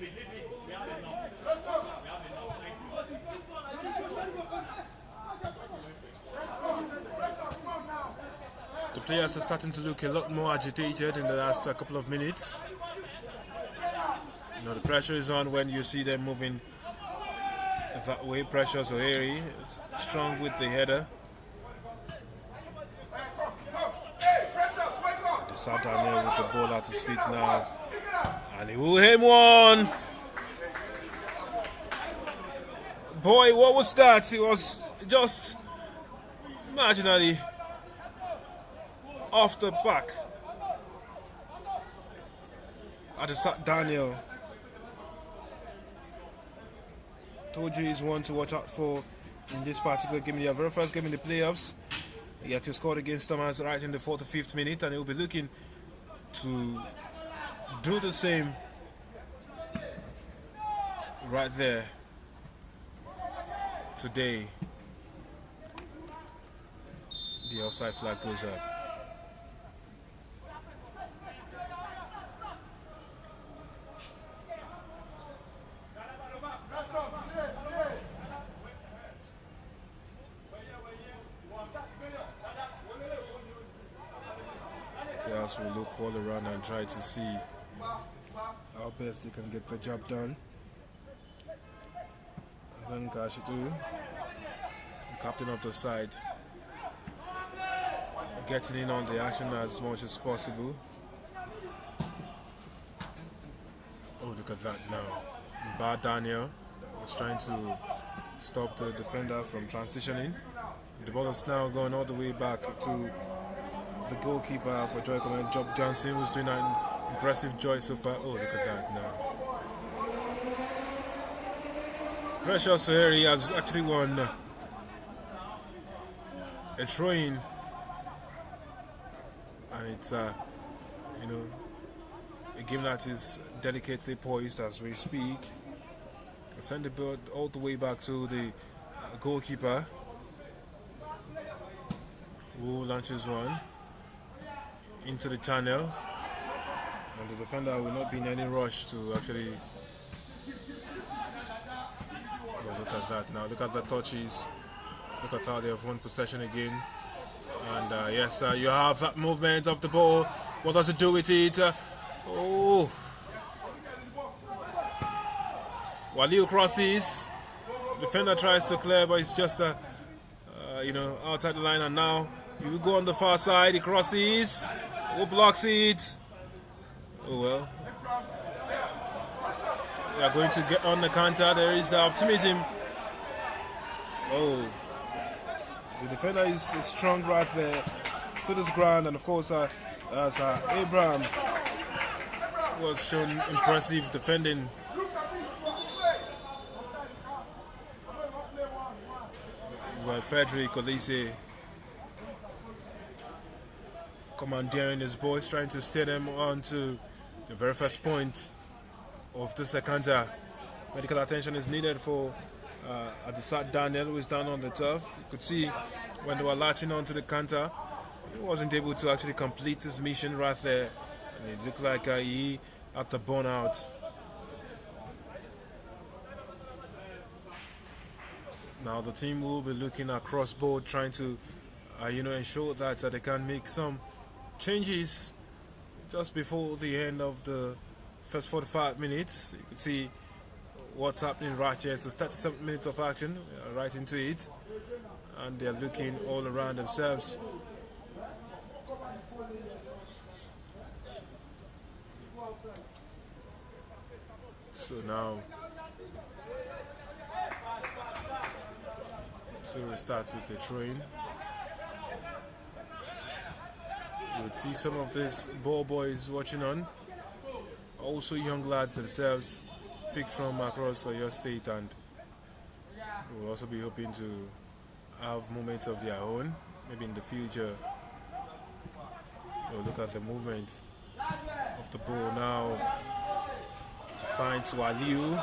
The players are starting to look a lot more agitated in the last couple of minutes. The pressure is on when you see them moving that way. Pressure Zoheri strong with the header. The South Daniel with the ball at his feet now, and he will aim one. Boy, what was that? It was just marginally off the back. Adesanya Daniel. Told you he's one to watch out for in this particular game. The very first game in the playoffs. He actually scored against Thomas right in the 4th or 5th minute, and he'll be looking to do the same right there today. The offside flag goes up. defenders will look all around and try to see how best they can get the job done. Azan Kashitu, captain of the side, getting in on the action as much as possible. Oh, look at that now. Bad Daniel was trying to stop the defender from transitioning. The ball is now going all the way back to the goalkeeper for Joy Cometh, Job Johnson, who's doing an impressive job so far. Oh, look at that now. Precious Harry has actually won a throw-in, and it's a game that is delicately poised as we speak. I send the ball all the way back to the goalkeeper, who launches one into the channel, and the defender will not be in any rush to actually. Yeah, look at that now. Look at the touches. Look at how they have won possession again. And yes, you have that movement of the ball. What does it do with it? Oh, Waliu crosses. Defender tries to clear, but it's just outside the line. And now you go on the far side. He crosses. Who blocks it? Oh well. They are going to get on the counter. There is optimism. Oh, the defender is strong right there. Stood his ground, and of course, as Abraham was shown impressive defending. By Frederick Olise commandeering his boys, trying to steer them on to the very first point of the second half. Medical attention is needed for Adesat Daniel, who is down on the turf. You could see when they were latching onto the counter, he wasn't able to actually complete his mission right there. And it looked like he had the burnout. Now the team will be looking across board, trying to ensure that they can make some changes just before the end of the first 45 minutes. You can see what's happening right here. It's the 37 minutes of action, right into it, and they're looking all around themselves. So now we start with the train. You would see some of these ball boys watching on, also young lads themselves, picked from across your state, and will also be hoping to have moments of their own, maybe in the future. Look at the movement of the ball now. Finds Waliu.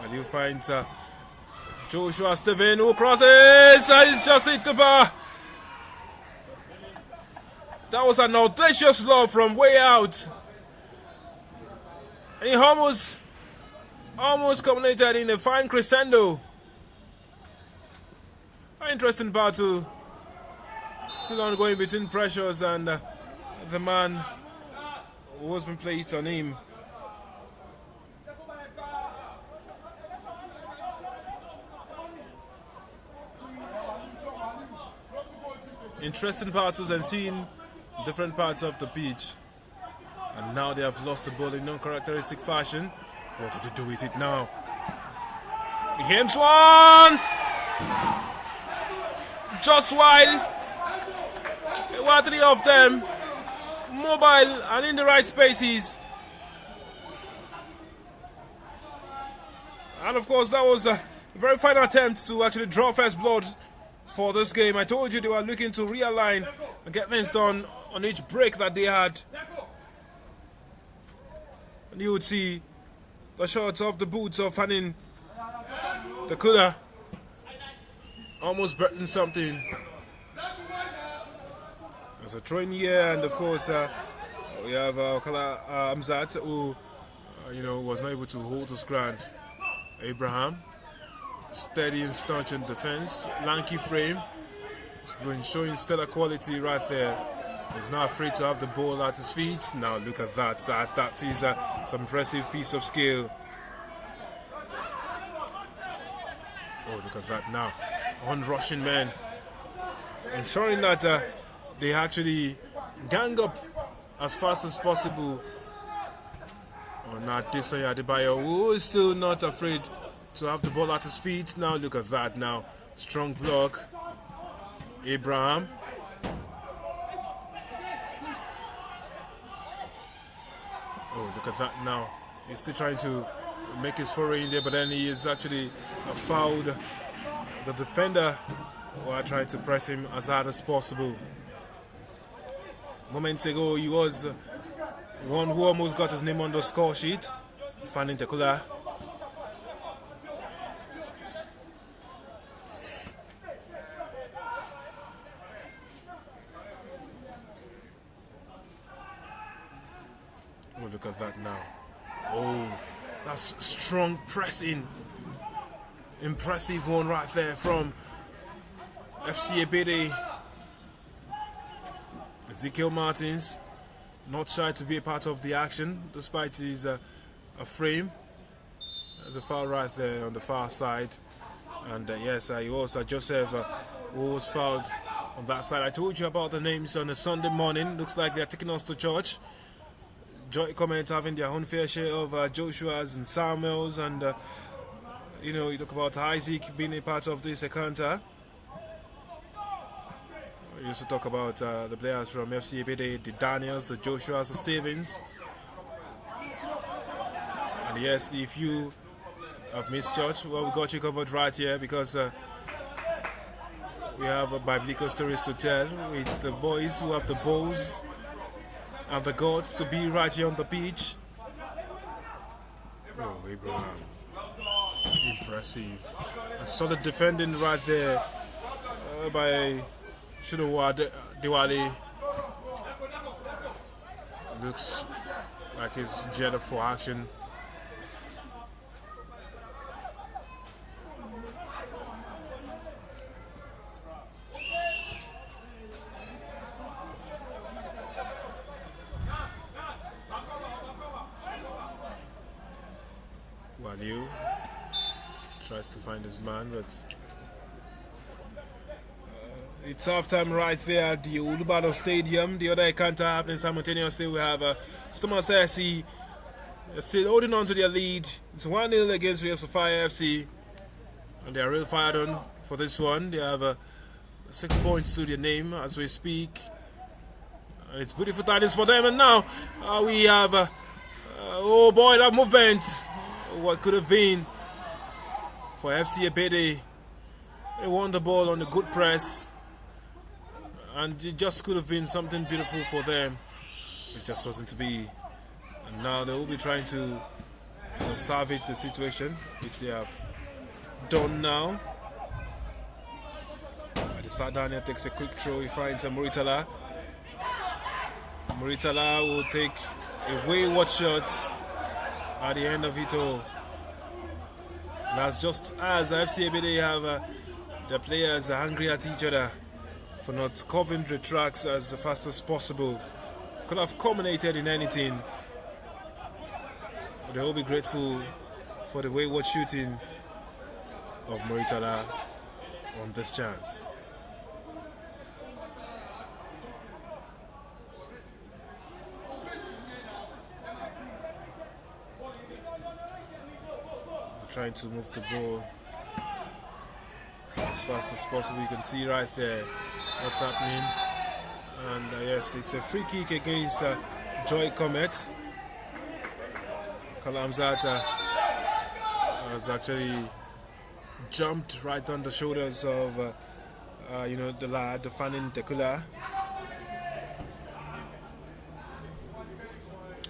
Waliu finds Joshua Steven, who crosses. He's just hit the bar. That was an audacious lob from way out. And he almost culminated in a fine crescendo. An interesting battle still ongoing between Precious and the man who has been placed on him. Interesting battles and seeing different parts of the pitch. And now they have lost the ball in non-characteristic fashion. What do they do with it now? He aims one! Just wide. There were three of them. Mobile and in the right spaces. And of course that was a very fine attempt to actually draw first blood for this game. I told you they were looking to realign and get things done on each break that they had. And you would see the shots of the boots of Hanin Takuda almost betting something. There's a throw in here, and of course we have Kala Amzat, who was not able to hold his ground. Abraham, steady and staunch in defense, lanky frame. It's been showing stellar quality right there. He's not afraid to have the ball at his feet. Now look at that. That is some impressive piece of skill. Oh, look at that now. On rushing men. Ensuring that they actually gang up as fast as possible. Oh, now Desoya Adebayo, who is still not afraid to have the ball at his feet. Now look at that now. Strong block. Abraham. Oh, look at that now. He's still trying to make his foray in there, but then he is actually fouled the defender while trying to press him as hard as possible. Moments ago, he was one who almost got his name on the score sheet. Fanning Tekula. Oh, look at that now. Oh, that's strong pressing. Impressive one right there from FC Ebedei. Ezekiel Martins, not shy to be a part of the action despite his frame. There's a foul right there on the far side. And yes, he was Joseph who was fouled on that side. I told you about the names on a Sunday morning. Looks like they're taking us to church. Joy Cometh having their own fair share of Joshua's and Samuels, and you know, you talk about Isaac being a part of this encounter. We used to talk about the players from FC Ebedei, the Daniels, the Joshuas, the Stevens. And yes, if you have missed church, well, we got you covered right here because we have biblical stories to tell. It's the boys who have the balls and the gods to be right here on the pitch. Oh, Abraham. Impressive. A solid defending right there by Shudowa Diwali. Looks like he's geared up for action. Waliu tries to find his man, but it's halftime right there at the Olubadan Stadium. The other encounter happening simultaneously. We have Stomach SC still holding on to their lead. It's 1-0 against Real Sofia FC, and they are real fired on for this one. They have 6 points to their name as we speak. It's beautiful tidings for them, and now we have oh boy, that movement. What could have been for FC Ebedei. They won the ball on a good press, and it just could have been something beautiful for them. It just wasn't to be. And now they will be trying to salvage the situation, which they have done now. The Daniel takes a quick throw. He finds Muritala. Muritala will take a wayward shot at the end of it all. That's just as FC Ebedei have the players are angry at each other for not covering the tracks as fast as possible. Could have culminated in anything. But they will be grateful for the wayward shooting of Muritala on this chance. Trying to move the ball as fast as possible. You can see right there what's happening. And yes, it's a free kick against Joy Cometh. Kalamzat has actually jumped right on the shoulders of you know, the lad, the Fanning Tekula.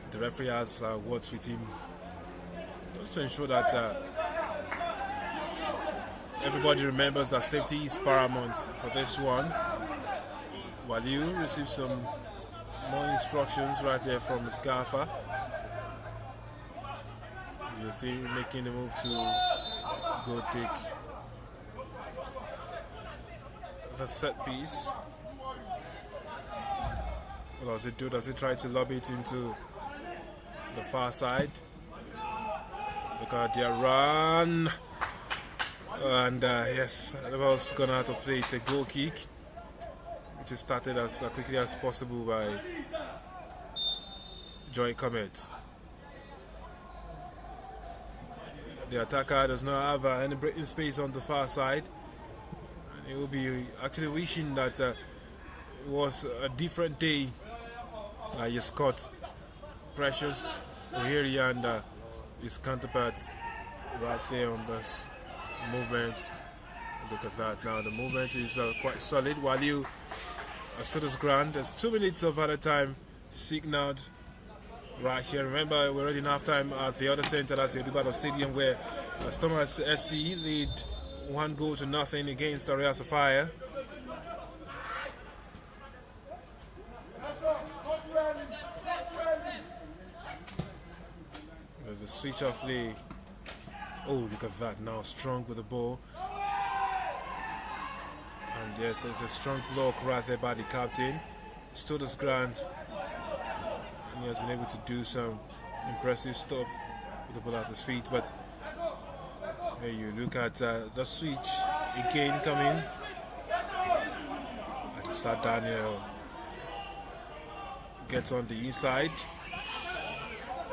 The referee has words with him just to ensure that everybody remembers that safety is paramount for this one. Waliu receives some more instructions right there from the Scarfa. You'll see him making the move to go take the set piece. What does it do? Does it try to lob it into the far side? Look at their run. And yes, the ball's gone out of play. It's a goal kick, which is started as quickly as possible by Cometh. The attacker does not have any breathing space on the far side. And he will be actually wishing that it was a different day. You Scott Precious O'Hare and his counterparts right there on this movement. Look at that now. The movement is quite solid. While you stood his ground, there's 2 minutes of other time signaled right here. Remember, we're already in halftime at the other center. That's the Olubadan Stadium, where Stormers SC lead 1-0 against Area Fire. There's a switch off play. Oh, look at that now. Strong with the ball. And yes, there's a strong block right there by the captain. Stood his ground. And he has been able to do some impressive stuff with the ball at his feet. But here you look at the switch again coming. Adisa Daniel gets on the inside.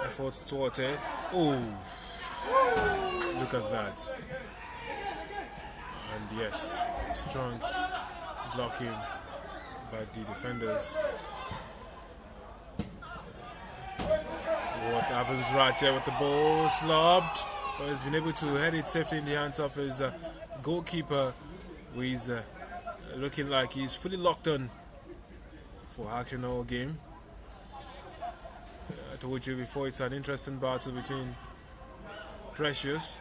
Efforts toward it. Oh, look at that. And yes, strong blocking by the defenders. What happens right here with the ball slobbed? But he's been able to head it safely in the hands of his goalkeeper, who is looking like he's fully locked on for action all game. I told you before, it's an interesting battle between Precious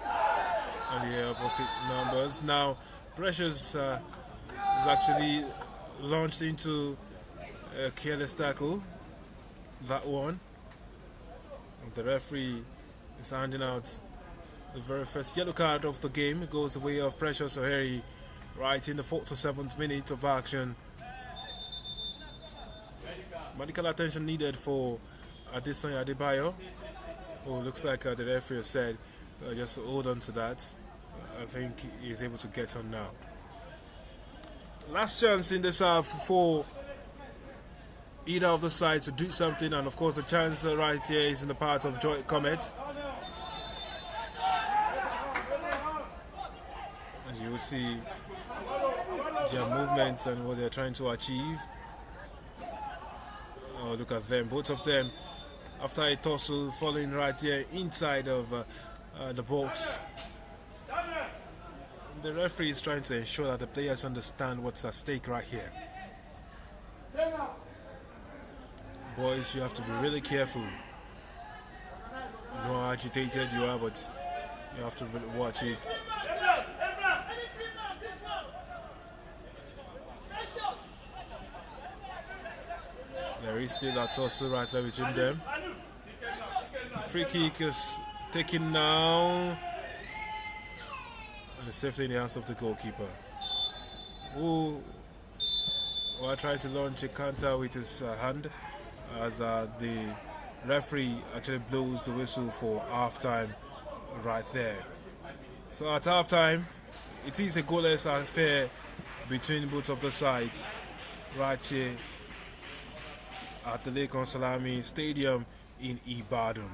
and the opposite numbers. Now, Precious is actually launched into a careless tackle. That one. The referee is handing out the very first yellow card of the game. It goes the way of Precious O'Hare right in the 4th to 7th minute of action. Medical attention needed for Adeson Adebayo. Oh, looks like the referee said just hold on to that. I think he's able to get on now. Last chance in this half for either of the sides to do something, and of course the chance right here is in the part of Cometh. And you will see their movements and what they're trying to achieve. Oh, look at them, both of them after a tussle falling right here inside of the box. The referee is trying to ensure that the players understand what's at stake right here. Boys, you have to be really careful. You know how agitated you are, but you have to really watch it. There is still a tussle right there between them. The free kick is taken now. And it's safely in the hands of the goalkeeper, who are trying to launch a counter with his hand as the referee actually blows the whistle for half-time right there. So at half-time, it is a goalless affair between both of the sides right here at the Lake Salami Stadium in Ibadan.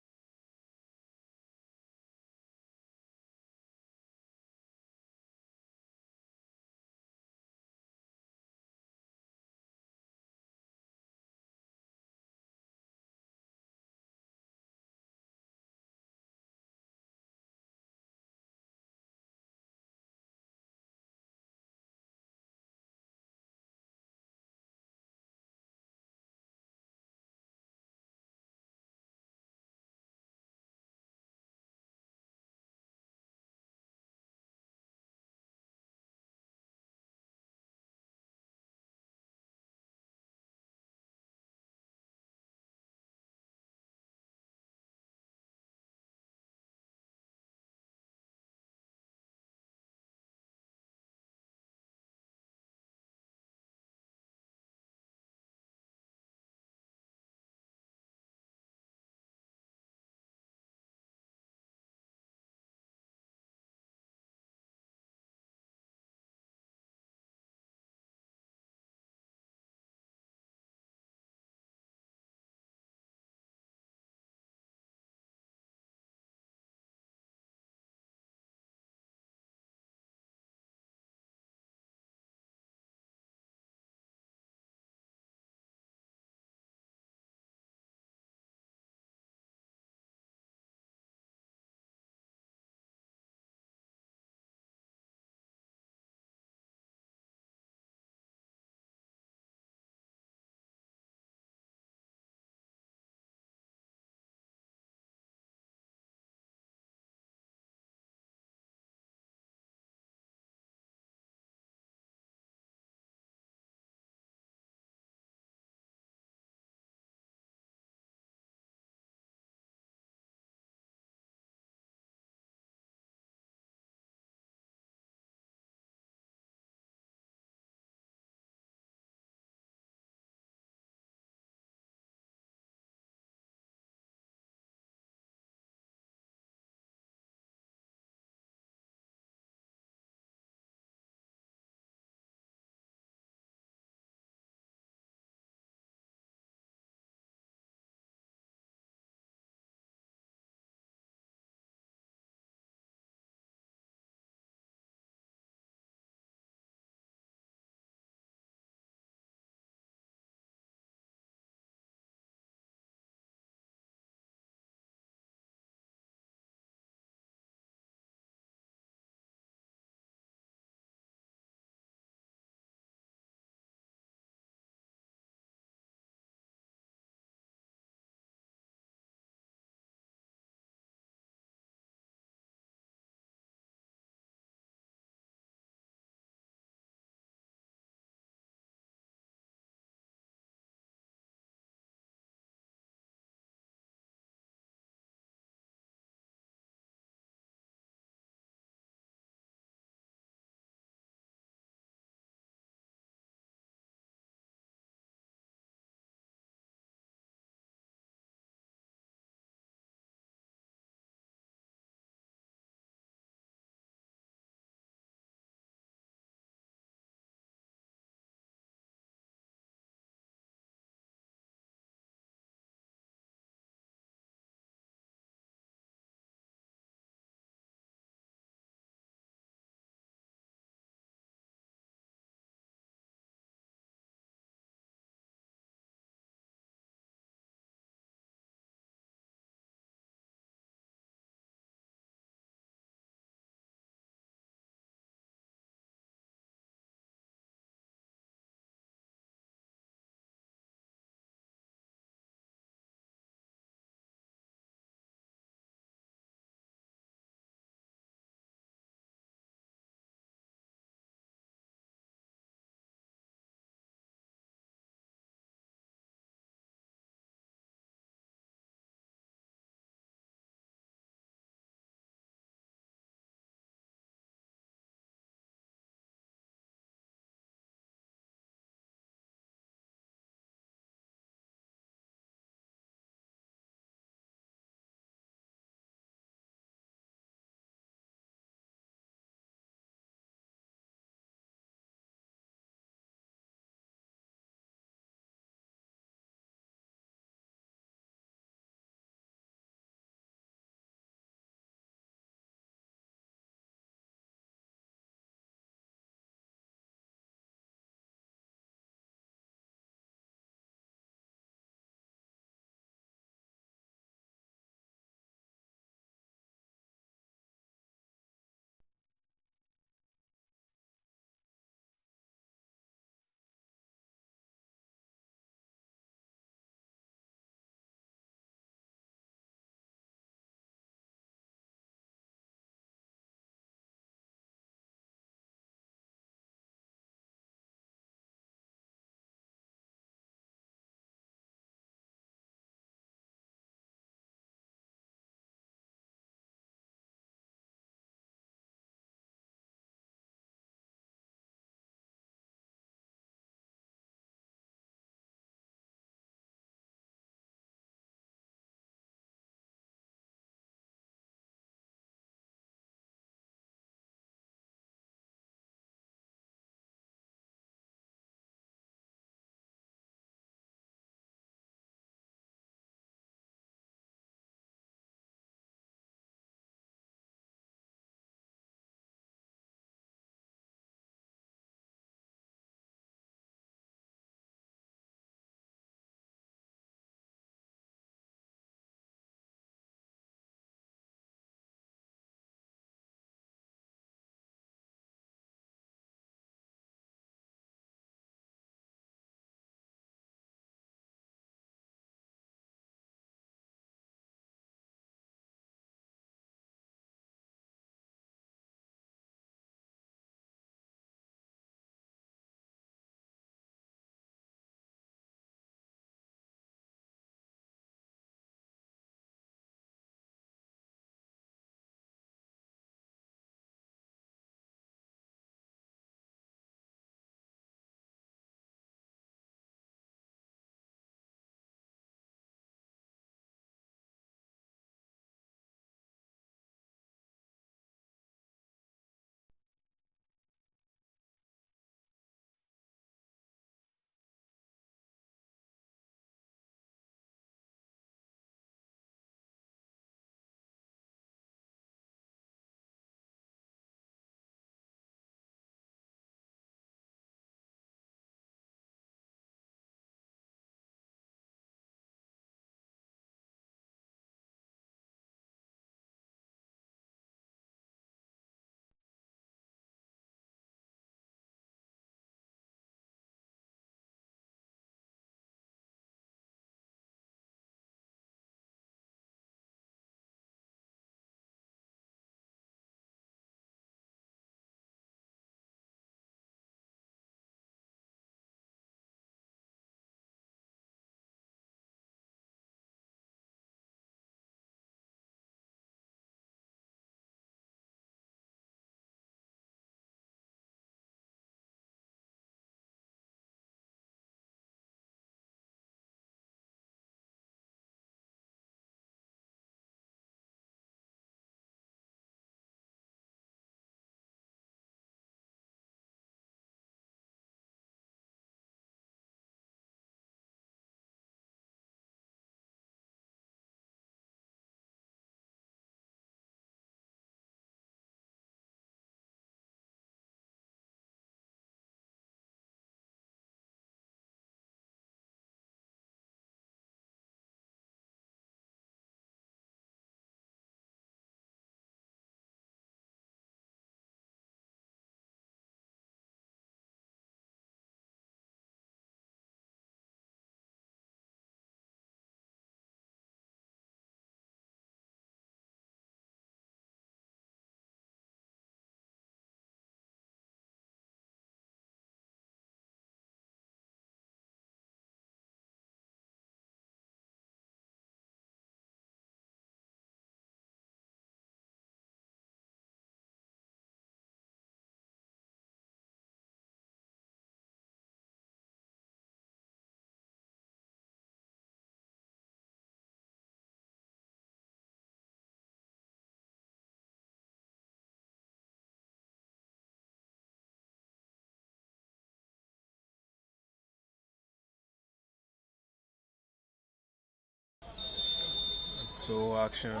So action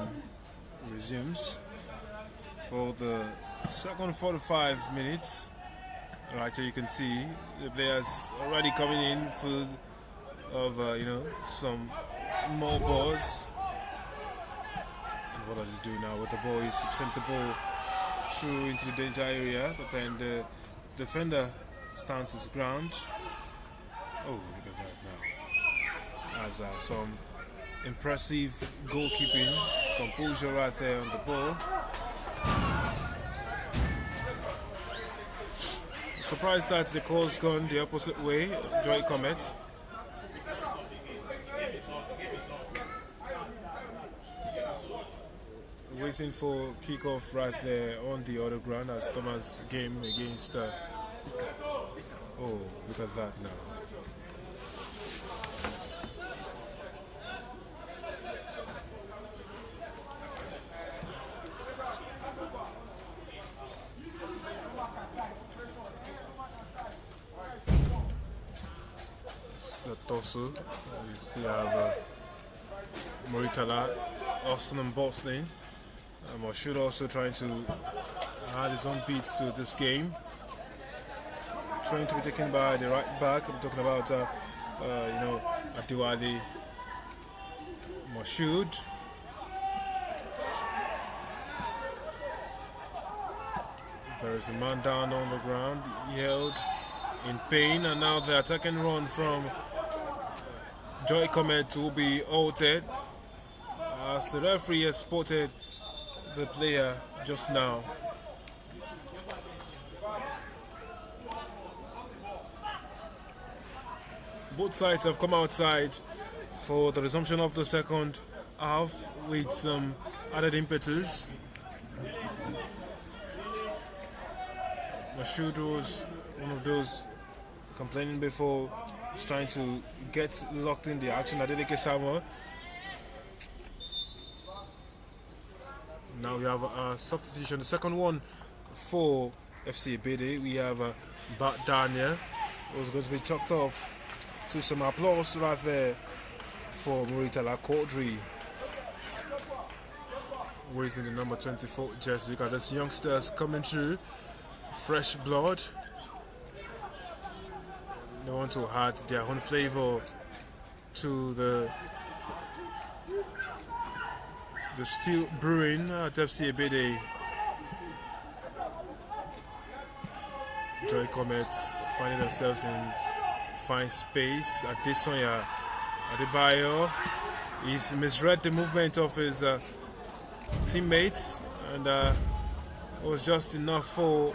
resumes for the second 45 minutes. Right here you can see the players already coming in full of some more balls. And what does he do now with the ball? He sent the ball through into the danger area, but then the defender stands his ground. Oh, look at that now. As some impressive goalkeeping, composure right there on the ball. Surprised that the call's gone the opposite way. Joy Cometh. Waiting for kickoff right there on the other ground as Thomas' game against. Oh, look at that now. The torso. You still have Moritala, Austin and Boston. Should also trying to add his own beats to this game. Trying to be taken by the right back. I'm talking about Adiwale Moshood. There is a man down on the ground. He held in pain, and now the attacking run from Joy Cometh will be altered as the referee has spotted the player just now. Both sides have come outside for the resumption of the second half with some added impetus. Moshood was one of those complaining before. He's trying to get locked in the action. Adeleke Samuel. Now we have a substitution. The second one for FC Ebedei. We have Bat Daniel, who's going to be chucked off to some applause right there for Moritala Quadri. Wearing the number 24 jersey. Look at these youngsters coming through. Fresh blood. They want to add their own flavor to the still brewing at FC Ebedei. Joy Cometh finding themselves in fine space. Adesonya Adebayo, he's misread the movement of his teammates, and it was just enough for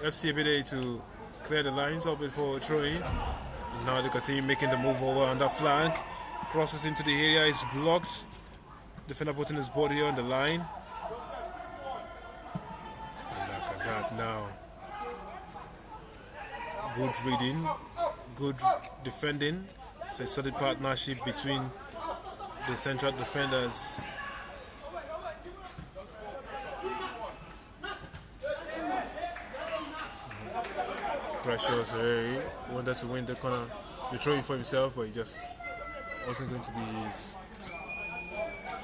FC Ebedei to clear the lines up before throwing. Now look at him making the move over on that flank. Crosses into the area, is blocked. Defender putting his body on the line. And look at that now. Good reading, good defending. It's a solid partnership between the central defenders. Precious wanted to win the corner, the throwing for himself, but he just wasn't going to be his.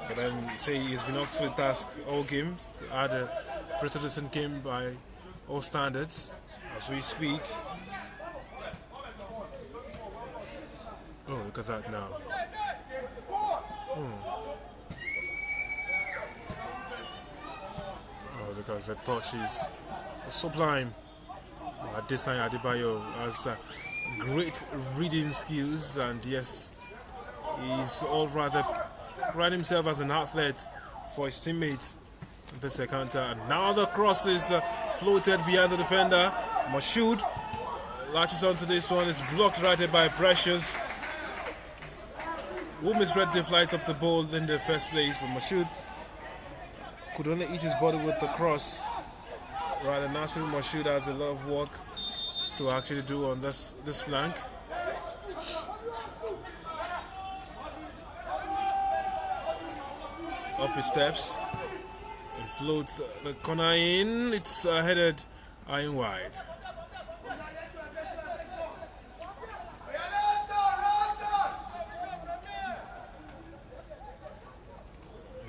But then say he's been up to the task all games. He had a pretty decent game by all standards as we speak. Oh, look at that now. Oh, look at the touch is sublime. Adesanya Adebayo has great reading skills, and yes, he's all rather pride himself as an athlete for his teammates in this encounter. And now the cross is floated behind the defender. Moshood latches onto this one. It's blocked right here by Precious, who misread the flight of the ball in the first place, but Moshood could only eat his body with the cross. Right, now Moshood has a lot of work to actually do on this flank. Up his steps and floats the corner in. It's headed in wide.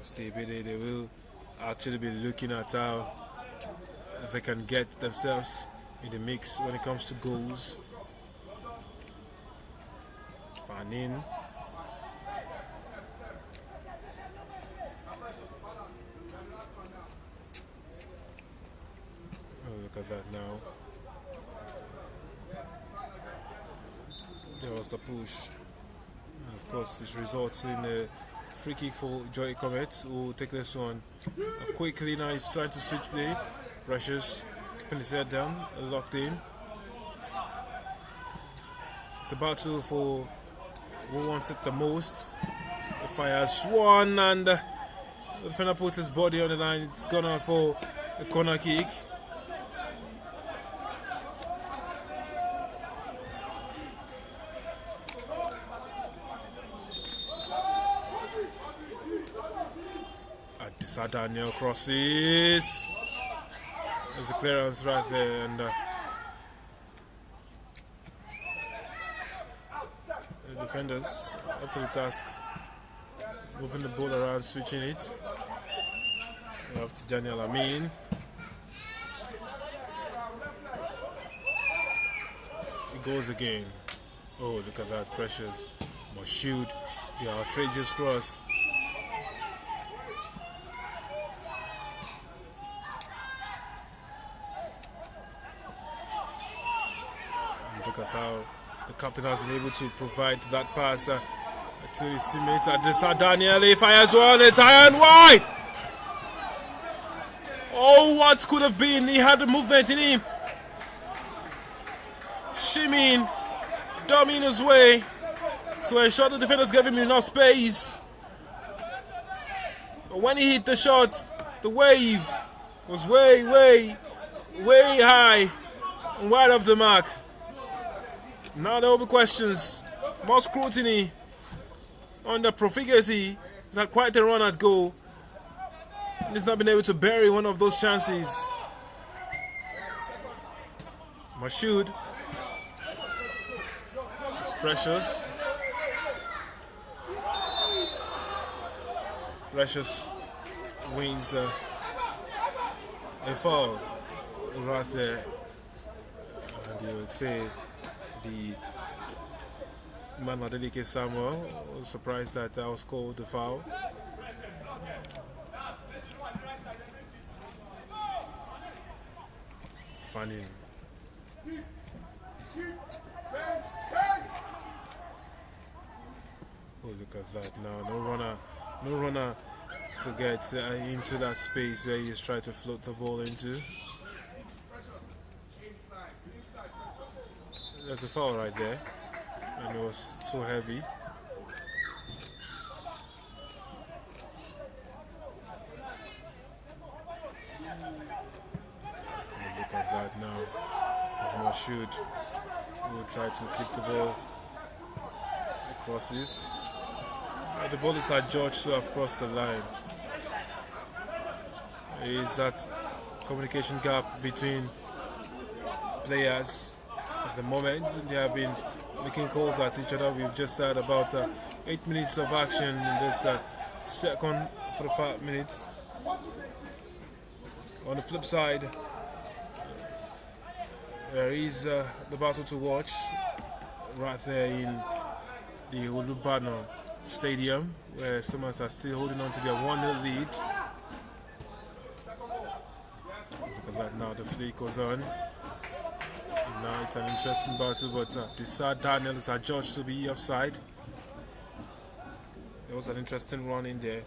FC Ebedei, they will actually be looking at how they can get themselves in the mix when it comes to goals. Fan in. Oh, look at that now. There was the push. And of course, this results in a free kick for Joy Cometh, who will take this one quickly. Now he's trying to switch play. Precious, keeping his head down, locked in. It's a battle for who wants it the most. He fires one, and the defender puts his body on the line. It's gone out for a corner kick. Daniel crosses. There's a clearance right there, and the defenders up to the task, moving the ball around, switching it. Up to Daniel Amin. It goes again. Oh, look at that, Precious. Moshood, the outrageous cross. Look at how the captain has been able to provide that pass to his teammate. Adesa Daniel, he fires one, it's high and wide. Oh, what could have been? He had the movement in him. Shimin, dumbing his way to ensure the defenders gave him enough space. But when he hit the shot, the wave was way high and wide off the mark. Now there will be questions, more scrutiny on the profligacy. He's had quite a run at goal. And he's not been able to bury one of those chances. Moshood. It's Precious. Precious wins a foul right there. And you would say the man Adeleke Samuel was surprised that I was called the foul. Funny. Oh, look at that now. No runner to get into that space where he's trying to float the ball into. There's a foul right there, and it was too heavy. Look at that now. It's Moshood who will try to kick the ball. It crosses. The ball is adjudged to have crossed the line. There is that communication gap between players. At the moment, they have been making calls at each other. We've just had about 8 minutes of action in this second 45 minutes. On the flip side, there is the battle to watch right there in the Olubadan Stadium, where Stormers are still holding on to their 1-0 lead. Look at that now, the flick goes on. Now it's an interesting battle, but Adesa Daniel is adjudged to be offside. There was an interesting run in there.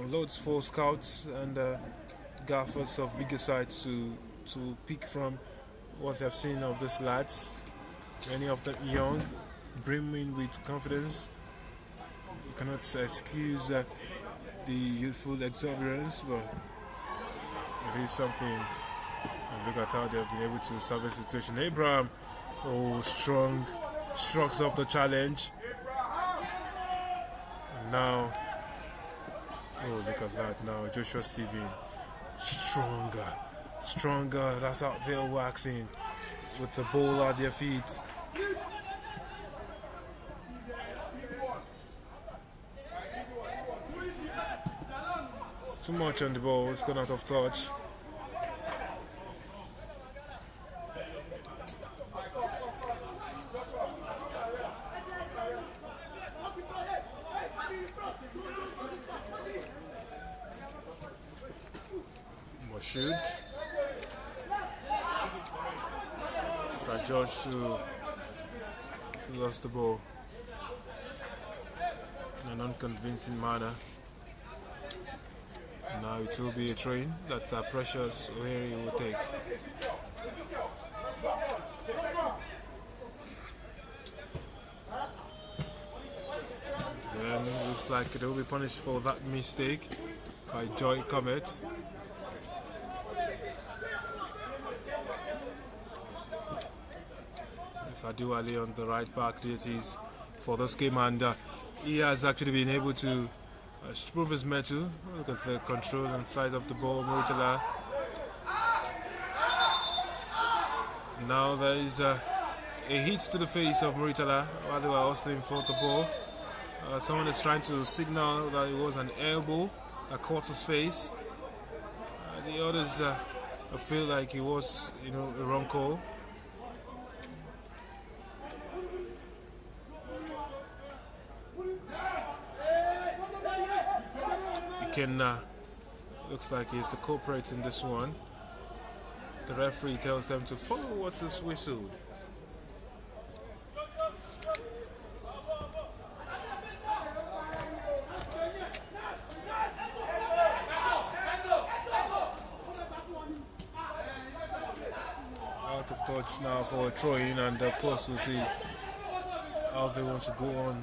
Loads for scouts and gaffers of bigger sides to pick from what they've seen of these lads. Many of them young, brimming with confidence. You cannot excuse the youthful exuberance, but it is something. And look at how they've been able to solve the situation. Abraham, oh, strong, shrugs off the challenge. And now, oh, look at that now. Joshua Stephen, stronger. That's out there waxing with the ball at their feet. too much on the ball. It's gone out of touch. Shoot. Sir George to lost the ball in an unconvincing manner. Now it will be a train that Precious O'Hare will take. Then looks like they will be punished for that mistake by Joy Cometh. Adiwale on the right back duties for this game, and he has actually been able to prove his mettle. Look at the control and flight of the ball, Muritala. Now there is a hit to the face of Muritala while they were hustling for the ball. Someone is trying to signal that it was an elbow that caught his face. The others feel like it was, a wrong call. Looks like he's the culprit in this one. The referee tells them to follow what is whistled. Out of touch now for a throw-in, and of course we'll see how they want to go on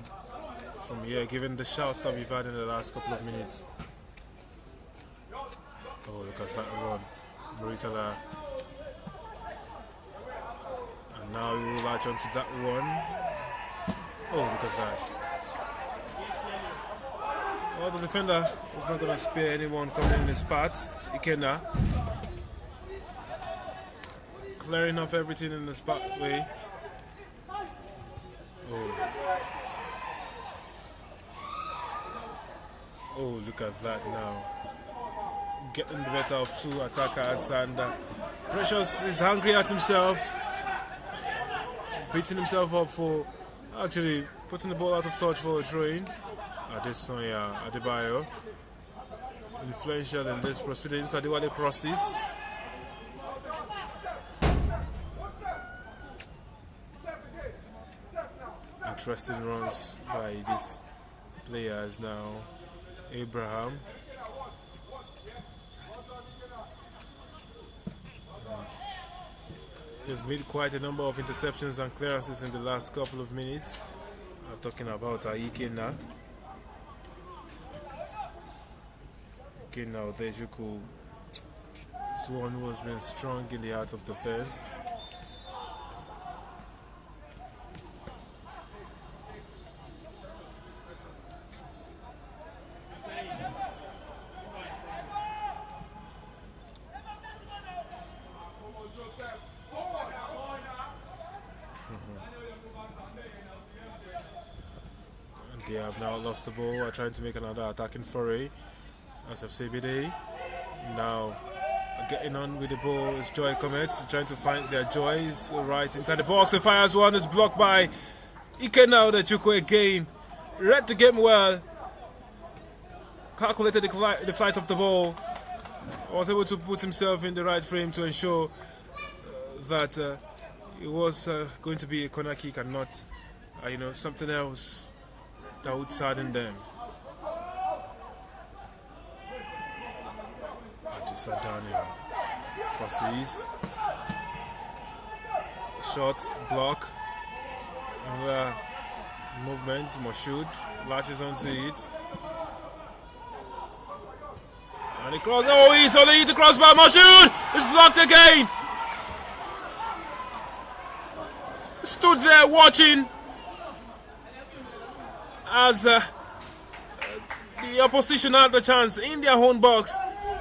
from here, given the shouts that we've had in the last couple of minutes. Oh, look at that run. Muritala. And now he will latch onto that one. Oh, look at that. Well, the defender is not going to spare anyone coming in his path. Ikenna. Clearing off everything in his pathway. Oh. Oh, look at that now. Getting the better of two attackers, and Precious is hungry at himself, beating himself up for actually putting the ball out of touch for a throw-in. Adesonya Adebayo, influential in this proceedings. Adewale crosses. Interesting runs by these players now. Abraham. He's made quite a number of interceptions and clearances in the last couple of minutes. I'm talking about Ikenna. Ikenna Odejuku is one who has been strong in the heart of defense. They have now lost the ball. Are trying to make another attacking foray. As of Ebedei. Now getting on with the ball is Joy Cometh, trying to find their joys right inside the box. And fires one, is blocked by Ikenna Odejuku again. Read the game well. Calculated the flight of the ball. Was able to put himself in the right frame to ensure that it was going to be a corner kick and not, something else that would sadden them. Adisa Daniel passes. Shot, block. Another movement. Moshood latches onto it. And he crosses. Oh, he's only hit the crossbar. Moshood is blocked again. Stood there watching as the opposition had the chance in their own box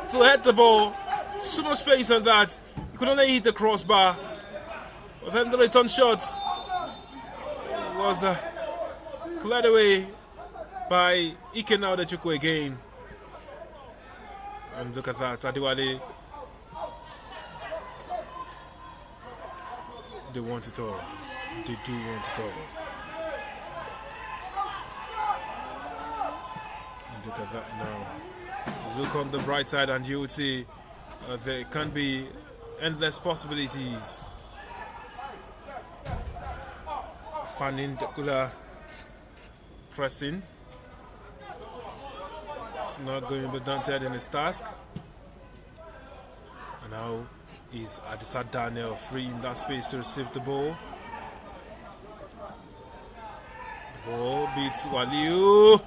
to head the ball. So much space on that. He could only hit the crossbar. But then the return shot was cleared away by Ikenna Odejuku again. And look at that, Adewale. They want it all. They do want it all. And look at that now. Look on the bright side and you would see there can be endless possibilities. Fanning Dekula pressing. It's not going to be daunted in his task. And now is Adisa Daniel free in that space to receive the ball. The ball beats Waliu.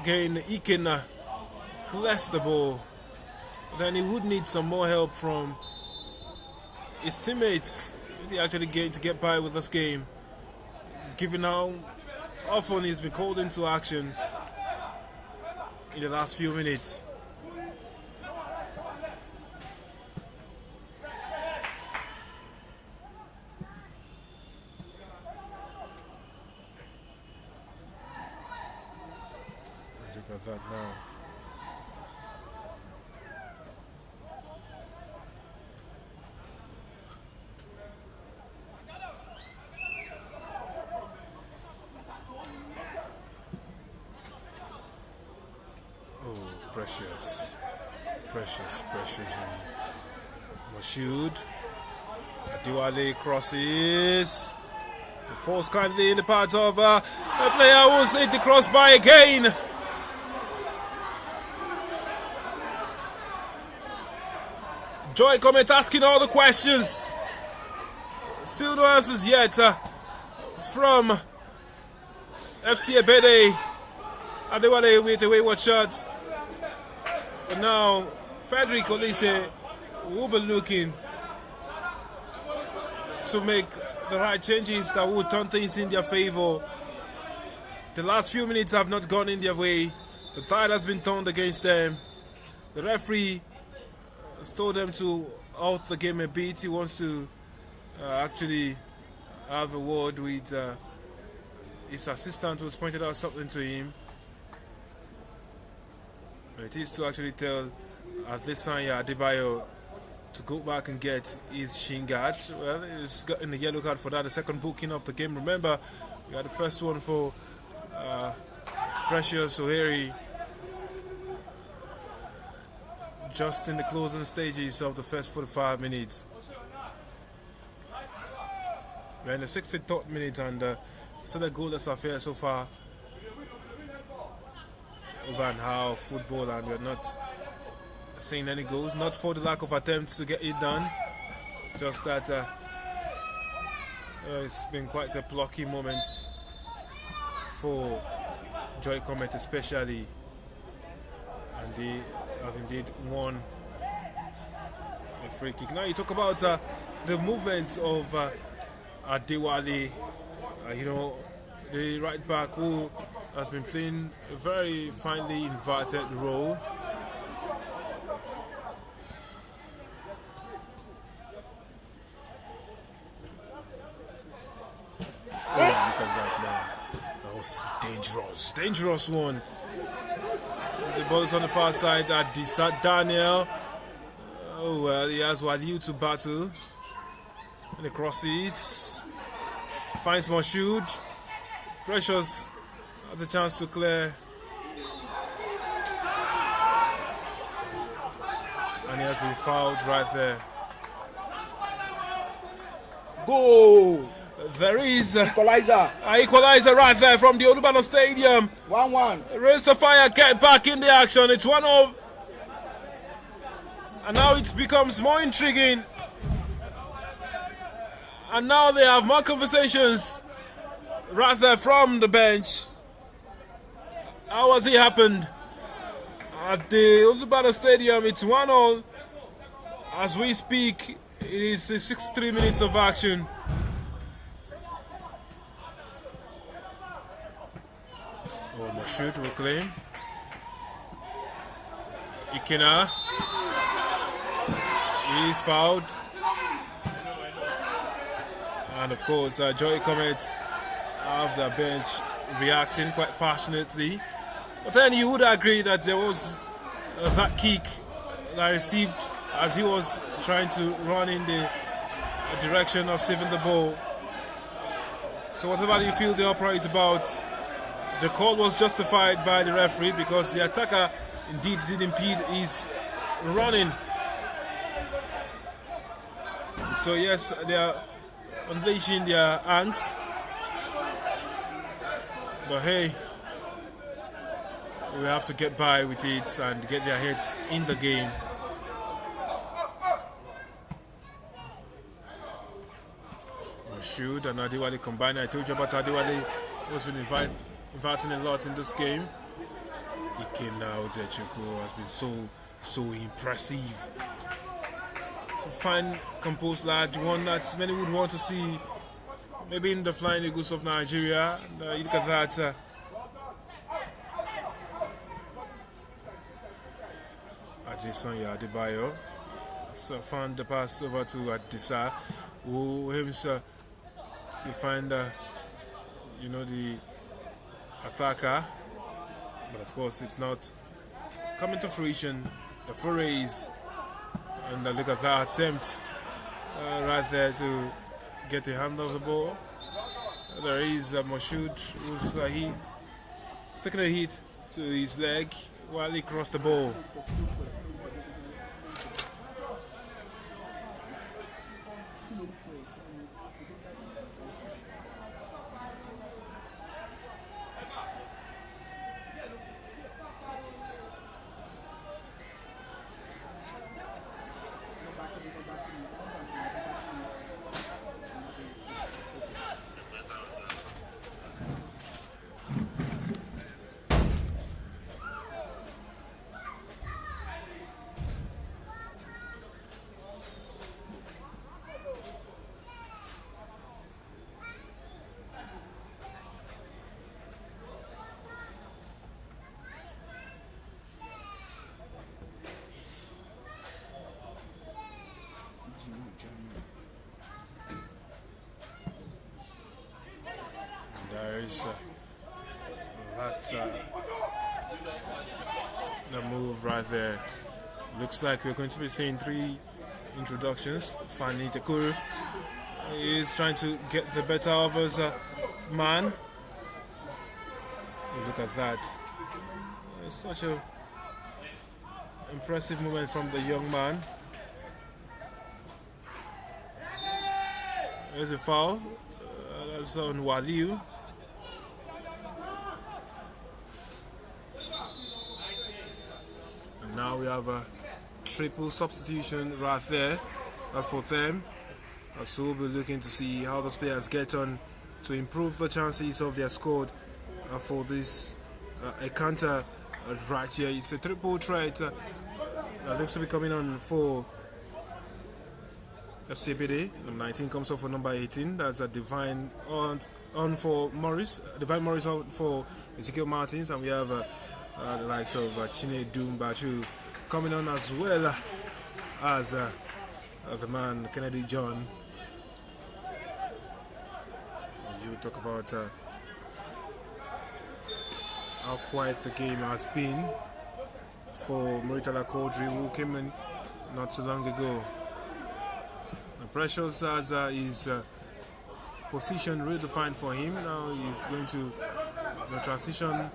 Again, he can clears the ball. Then he would need some more help from his teammates. He actually going to get by with this game, given how often he's been called into action in the last few minutes. Look at that now. Precious me. Mashoud. Adewale crosses. Falls kindly in the part of a player who's hit the crossbar again. Joy Cometh asking all the questions. Still no answers yet from FC Ebedei. Adewale with a wayward shot. But now Frederick Olise will be looking to make the right changes that will turn things in their favor. The last few minutes have not gone in their way. The tide has been turned against them. The referee has told them to halt the game a bit. He wants to actually have a word with his assistant, who's pointed out something to him. And it is to actually tell Adesanya Adebayo to go back and get his shin guard. Well, he's gotten the yellow card for that, the second booking of the game. Remember, we had the first one for Precious O'Hare just in the closing stages of the first 45 minutes. We're in the 63rd minute and still a goalless affair so far. Over and how football, and we're not seeing any goals. Not for the lack of attempts to get it done, just that it's been quite a plucky moment for Joy Cometh especially, and they have indeed won a free kick. Now you talk about the movement of Adewale, the right back who has been playing a very finely inverted role. Oh, look at that now. That was dangerous one. The ball is on the far side at Daniel. Oh well, he has Waliu to battle. And the crosses. Finds Mashoud. Precious has a chance to clear. And he has been fouled right there. Goal! There is Equalizer. an equalizer right there from the Olubadan Stadium. 1-1. Raise the fire, get back in the action. It's 1-0. And now it becomes more intriguing. And now they have more conversations right there from the bench. How has it happened? At the Olubadan Stadium, it's 1-0. As we speak, it is 63 minutes of action. Oh, Mashoud will claim. Ikena. He is fouled. And of course, Joy Cometh off the bench reacting quite passionately. But then you would agree that there was that kick that I received as he was trying to run in the direction of saving the ball. So whatever you feel the uproar is about, the call was justified by the referee because the attacker indeed did impede his running. So yes, they are unleashing their angst. But hey, we have to get by with it and get their heads in the game. Shoot and Adewale combined. I told you about Adewale, who's been inviting a lot in this game. Ike now Decheko has been so impressive. So fine composed lad, one that many would want to see maybe in the Flying Eagles of Nigeria. And, you look at that. Adesanya Adebayo. So found the pass over to Adisa, who aims to find the attacker, but of course it's not coming to fruition. The forays, and look at that attempt right there to get the hand of the ball. There is Moshood, who's taking a hit to his leg while he crossed the ball. There is the move right there. Looks like we're going to be seeing 3 introductions. Fani Tekuru is trying to get the better of his man. Look at that. Such a impressive movement from the young man. There's a foul. That's on Waliu. And now we have a triple substitution right there for them. So we'll be looking to see how those players get on to improve the chances of their squad for this encounter right here. It's a triple threat that looks to be coming on for FC Ebedei. Number 19 comes off for number 18. That's a Divine on for Morris. Divine Morris on for Ezekiel Martins. And we have the likes of Chine Dumbachu coming on as well as the man Kennedy John. As you talk about how quiet the game has been for Muritala Kodri, who came in not too long ago. Precious has his position redefined for him. Now he's going to transition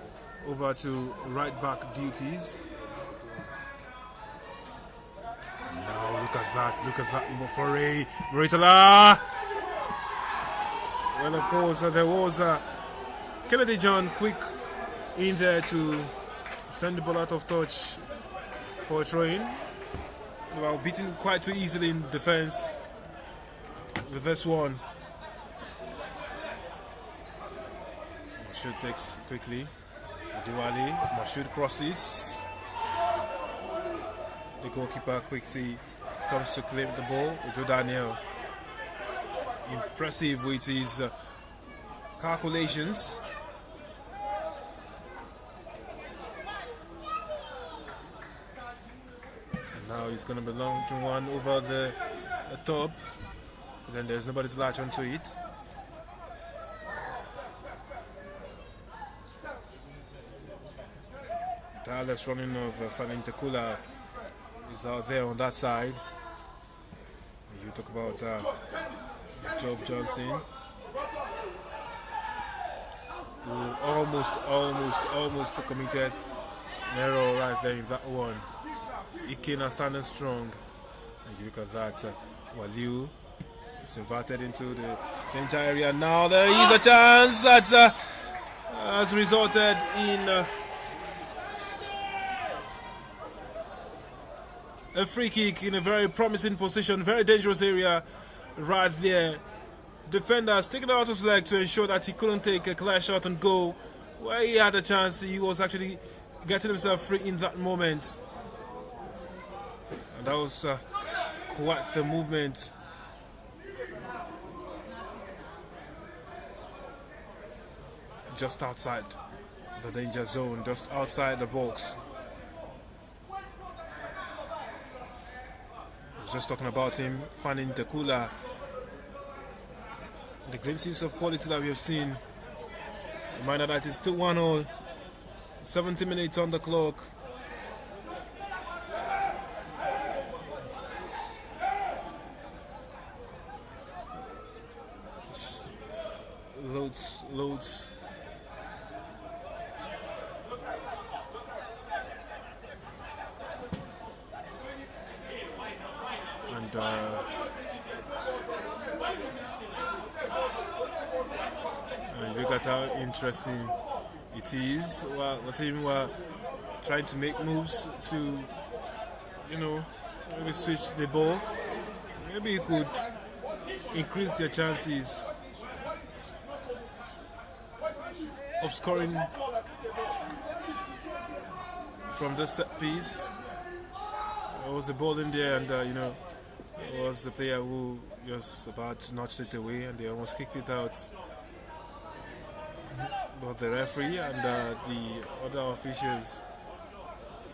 over to right back duties. And now look at that Mofore Muritala. Well, of course, there was Kennedy John quick in there to send the ball out of touch for a throw-in. Well, beaten quite too easily in defense with this one. Moshood takes quickly. Diwali, Moshood crosses. The goalkeeper quickly comes to claim the ball. Joe Daniel, impressive with his calculations. And now he's going to be launching one over the top. But then there's nobody to latch onto it. tireless running of Fanning Tekula is out there on that side. You talk about Job Johnson, who almost committed an error right there in that one. Ikena standing strong. And you look at that, Waliu is inverted into the danger area. Now there is a chance that has resulted in a free kick in a very promising position, very dangerous area right there. Defender sticking out his leg to ensure that he couldn't take a clear shot and goal. Where he had a chance, he was actually getting himself free in that moment. And that was quite the movement. Just outside the danger zone, just outside the box. I was just talking about him, Fanning Tekula. The glimpses of quality that we have seen. Reminder that it's still 1-0, 70 minutes on the clock. Loads. And look at how interesting it is. Well, the team were trying to make moves to, maybe switch the ball. Maybe you could increase your chances of scoring from the set piece. There was a ball in there, and it was the player who was about to notch it away, and they almost kicked it out. But the referee and the other officials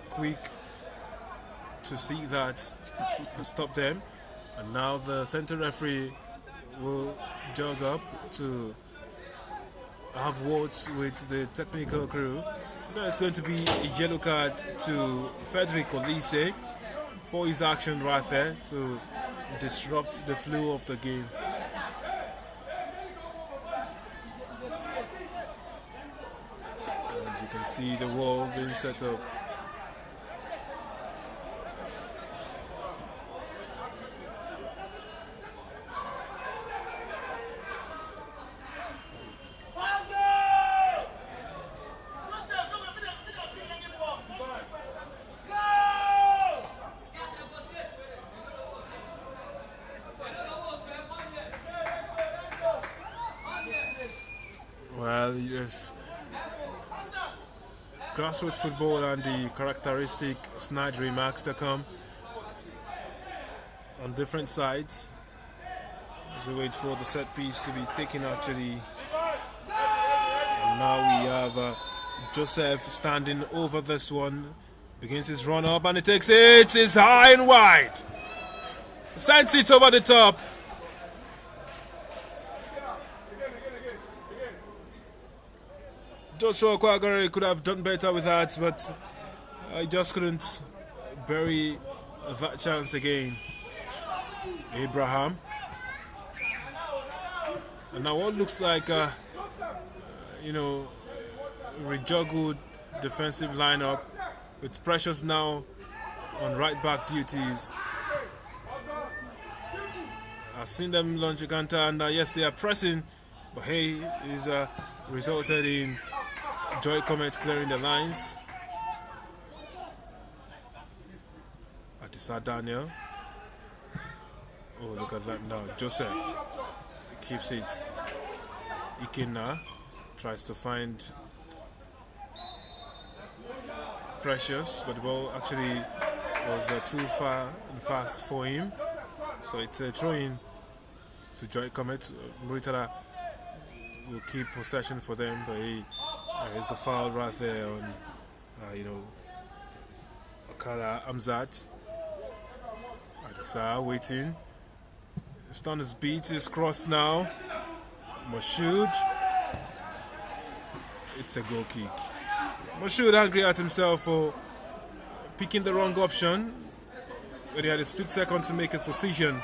quick to see that and stop them. And now the center referee will jog up to have words with the technical crew. There's going to be a yellow card to Frederick Olise for his action right there to disrupt the flow of the game. And you can see the wall being set up. Well, yes, grassroots football and the characteristic snide remarks that come on different sides as we wait for the set piece to be taken actually. And now we have Joseph standing over this one, begins his run up and he takes it, it's high and wide, sends it over the top. Joshua Kwagare could have done better with that, but I just couldn't bury that chance again. Abraham. And now what looks like rejuggled defensive lineup with Precious now on right back duties. I've seen them launch a counter, and yes, they are pressing, but hey, it's resulted in Joy Cometh clearing the lines. Atisa Daniel. Oh, look at that now. Joseph keeps it. Ikena tries to find Precious, but the ball actually was too far and fast for him. So it's a throw-in to Joy Cometh. Muritala will keep possession for them, but there's a foul right there on, Akala Amzat. Adisa waiting. Stun is beat, is crossed now. Mashoud. It's a goal kick. Mashoud angry at himself for picking the wrong option when he had a split second to make his decision.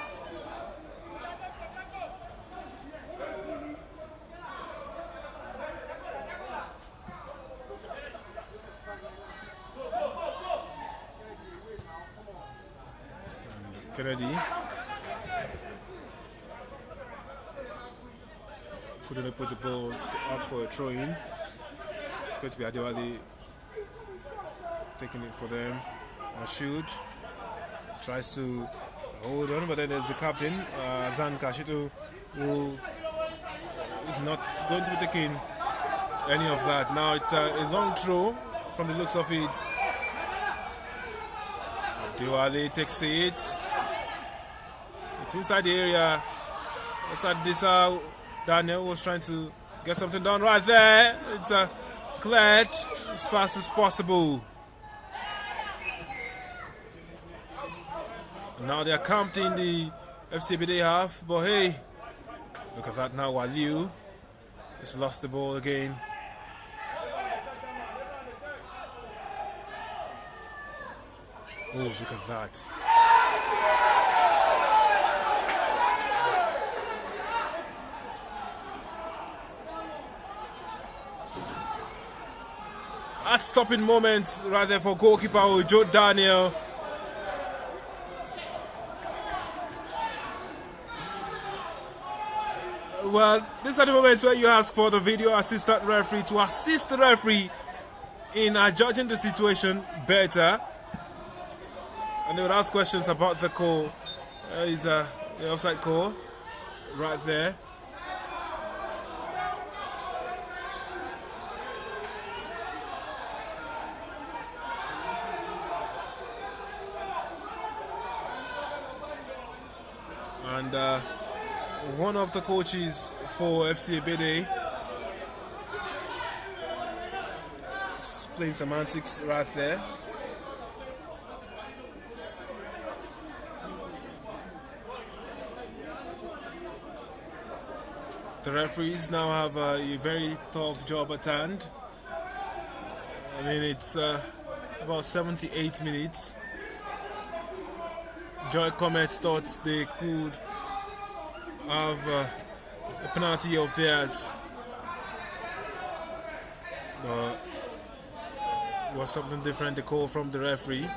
And Kennedy couldn't put the ball out for a throw-in. It's going to be Adewale taking it for them. Mashoud tries to hold on, but then there's the captain, Zan Kashitu, who is not going to be taking any of that. Now it's a long throw from the looks of it. Adewale takes it. It's inside the area. Daniel was trying to get something done right there. It's cleared as fast as possible. Now they're camped in the FC Ebedei half, but hey, look at that now. Waliu has lost the ball again. Oh, look at that. At stopping moments right there for goalkeeper Joe Daniel. Well, these are the moments where you ask for the video assistant referee to assist the referee in judging the situation better. And they would ask questions about the call. Is the offside call right there. And one of the coaches for FC Ebedei is playing semantics right there. The referees now have a very tough job at hand. I mean, it's about 78 minutes. Cometh thought they could have a penalty of theirs, but it was something different, the call from the referee.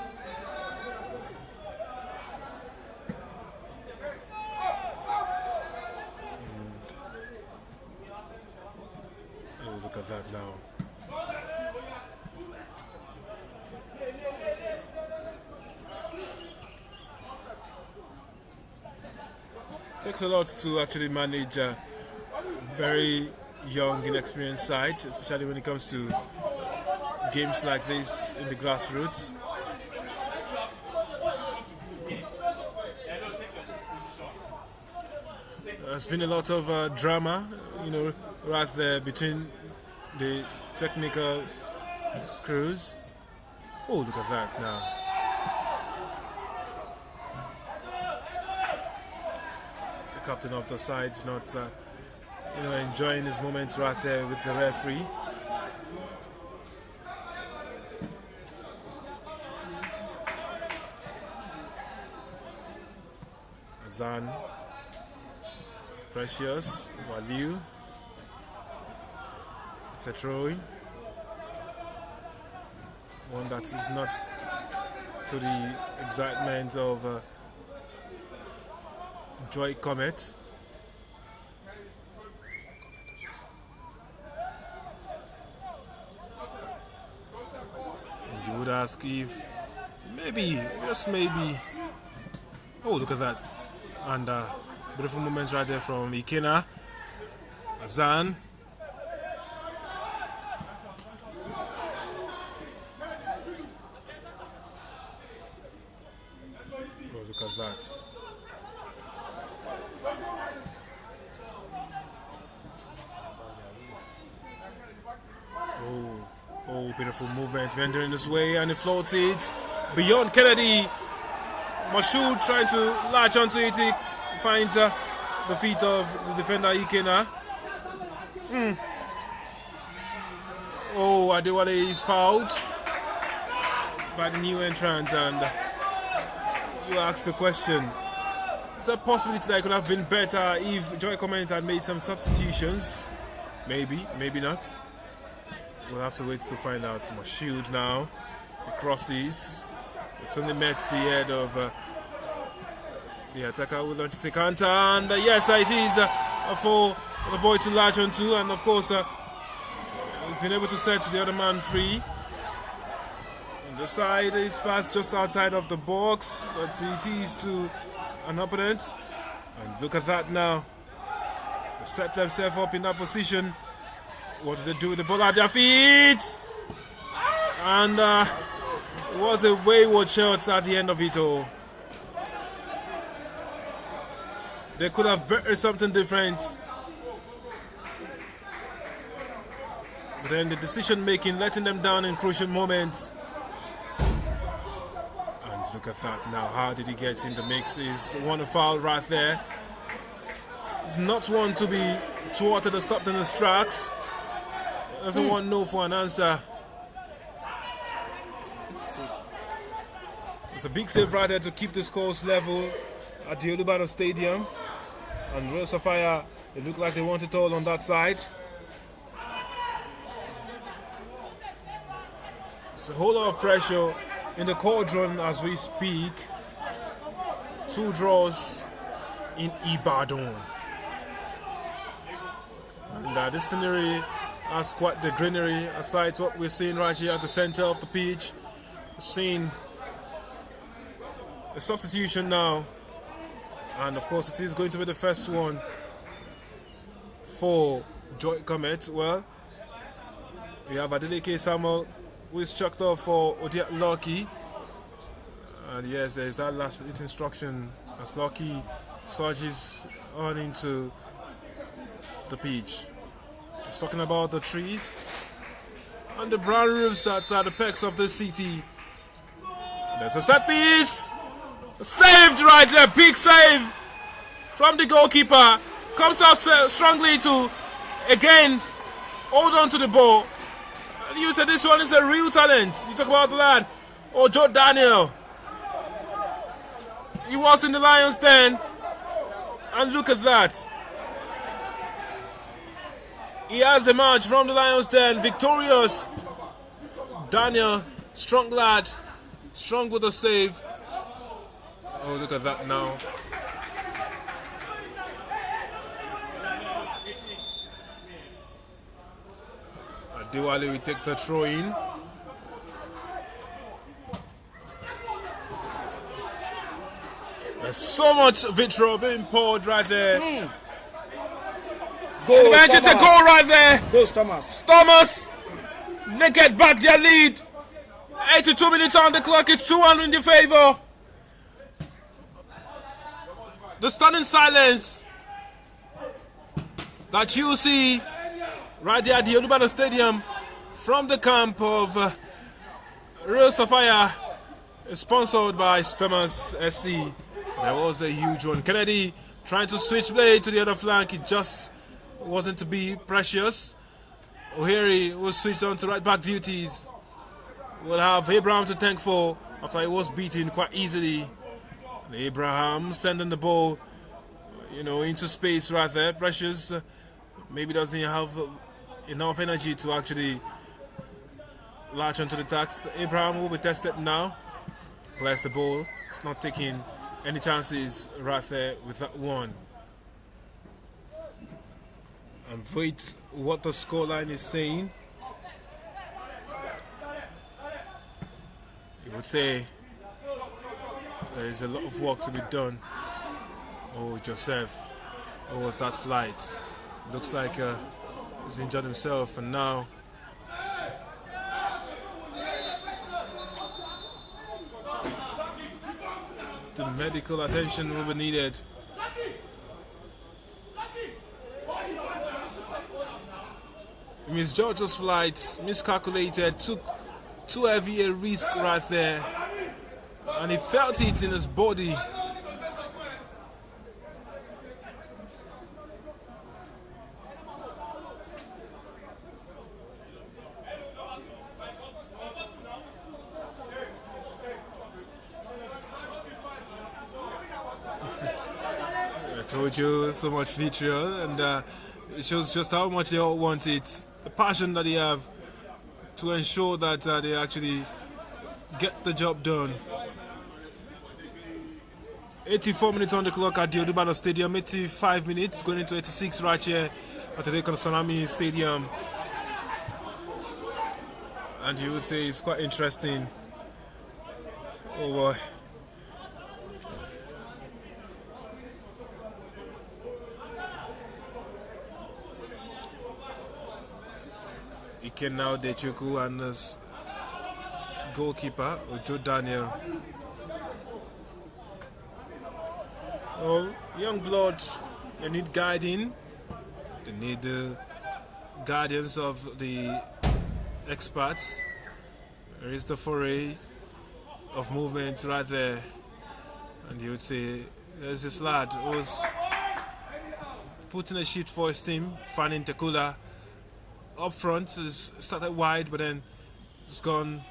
Oh, look at that now. Takes a lot to actually manage a very young, inexperienced side, especially when it comes to games like this in the grassroots. There's been a lot of drama, right there between the technical crews. Oh, look at that now. Captain of the side not enjoying his moments right there with the referee. Zan, Precious, Waliu. It's a throw-in. One that is not to the excitement of Joy Cometh. And you would ask if maybe, just maybe. Oh, look at that. And beautiful moments right there from Ikena, Azan. Oh, look at that. Oh, beautiful movement, meandering his way, and he floats it beyond Kennedy. Mashoud trying to latch onto it, he finds the feet of the defender Ikena. Oh, Adewale is fouled by the new entrant, and you asked the question. Is there a possibility that it could have been better if Joy Cometh had made some substitutions? Maybe, maybe not. We'll have to wait to find out. Mashoud now, he crosses. It's only met the head of the attacker. Will launch a counter, and yes, it is for the boy to latch onto, and of course, he's been able to set the other man free. On the side, is passed just outside of the box, but it is to an opponent. And look at that now. They've set themselves up in that position. What do they do with the ball at their feet? And it was a wayward shot at the end of it all. They could have better something different. But then the decision making, letting them down in crucial moments. And look at that now. How did he get in the mix? Is one a foul right there. He's not one to be thwarted or stopped in his tracks. Doesn't want no for an answer. It's a big save right there to keep the scores level at the Olubadan Stadium. And Real Sapphire, they look like they want it all on that side. It's a whole lot of pressure in the cauldron as we speak. 2 draws in Ibadan. And this scenery has quite the greenery aside what we're seeing right here at the center of the pitch. We're seeing a substitution now. And of course it is going to be the first one for Joy Cometh. Well, we have Adeleke Samuel who is chucked off for Odiak Lucky. And yes, there is that last minute instruction as Lucky surges on into the pitch. He's talking about the trees and the brown roofs at the peaks of the city. There's a set piece. Saved right there. Big save from the goalkeeper. Comes out strongly to again hold on to the ball. You said this one is a real talent. You talk about the lad. Oh, Joe Daniel. He was in the Lions den. And look at that. He has emerged from the Lions den victorious. Daniel, strong lad. Strong with a save. Oh, look at that now. Adewale will take the throw in. There's so much vitriol being poured right there. Go, Imagine it's a goal right there. Go, Thomas. Thomas, they get back their lead. 82 minutes on the clock. It's 2-1 in their favor. The stunning silence that you see right there at the Olubadan Stadium from the camp of Real Sapphire is sponsored by Thomas SC. There was a huge one. Kennedy trying to switch blade to the other flank. It just wasn't to be precious. O'Hare was switched on to right back duties. We'll have Abraham to thank for after he was beaten quite easily. And Abraham sending the ball, into space right there. Precious maybe doesn't have enough energy to actually latch onto the tax. Abraham will be tested now. Clears the ball. It's not taking any chances right there with that one. And wait what the scoreline is saying. You would say there is a lot of work to be done. Oh, Joseph. What was that flight? Looks like he's injured himself, and now the medical attention will be needed. Miss George's flight miscalculated, took too heavy a risk right there, and he felt it in his body. told you, so much vitriol, and it shows just how much they all want it. The passion that they have to ensure that they actually get the job done. 84 minutes on the clock at the Olubadan Stadium, 85 minutes going into 86 right here at the Salami Stadium. And you would say it's quite interesting. Oh boy. Iken now Dechuku and this goalkeeper Ojo Daniel. Oh, young blood, they need guiding. They need the guidance of the experts. There is the foray of movement right there, and you would say there's this lad who was putting a sheet for his team, Fanning Tekula. Up front, has started wide, but then it's gone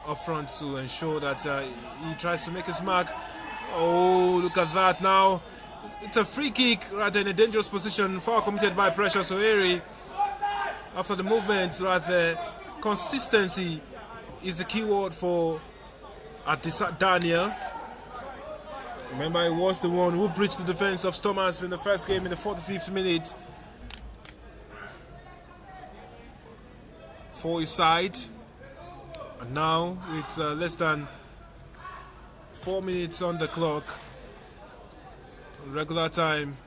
up front to ensure that he tries to make his mark. Oh, look at that now. It's a free kick right there in a dangerous position. Foul committed by Precious Oeri. After the movement right there, consistency is the key word for Adisa Daniel. Remember, he was the one who breached the defense of Thomas in the first game in the 45th minute. For his side, and now it's less than 4 minutes on the clock, regular time,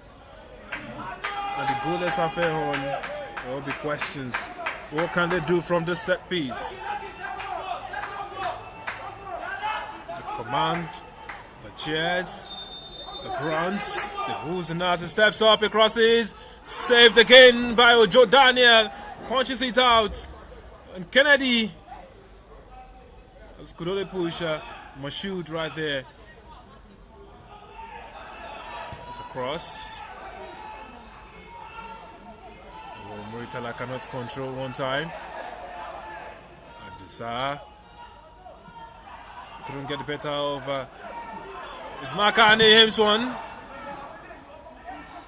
and the goalless affair on. There will be questions. What can they do from this set piece? The command, the cheers, the grunts, the who's and as. He steps up, he crosses, saved again by Ojo Daniel, punches it out. And Kennedy, that's good only push, Mashoud right there. That's a cross. Oh, Muritala cannot control one time. Adisa couldn't get the better of his marker, and he aims one.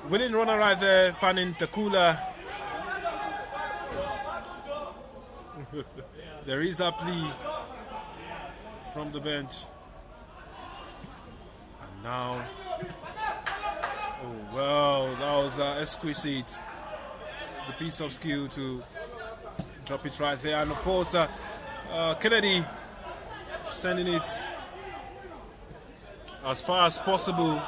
Willing runner right there, Fanning Tekula. There is a plea from the bench. And now, oh well, that was exquisite. The piece of skill to drop it right there. And of course, Kennedy sending it as far as possible.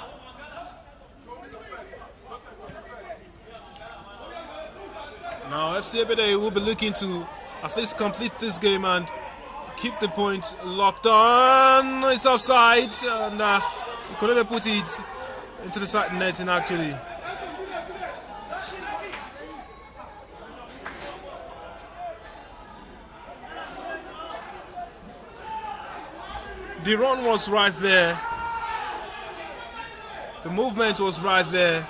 Now FC Ebedei will be looking to at least complete this game and keep the points locked on. It's offside, and he couldn't put it into the side netting actually. The run was right there. The movement was right there.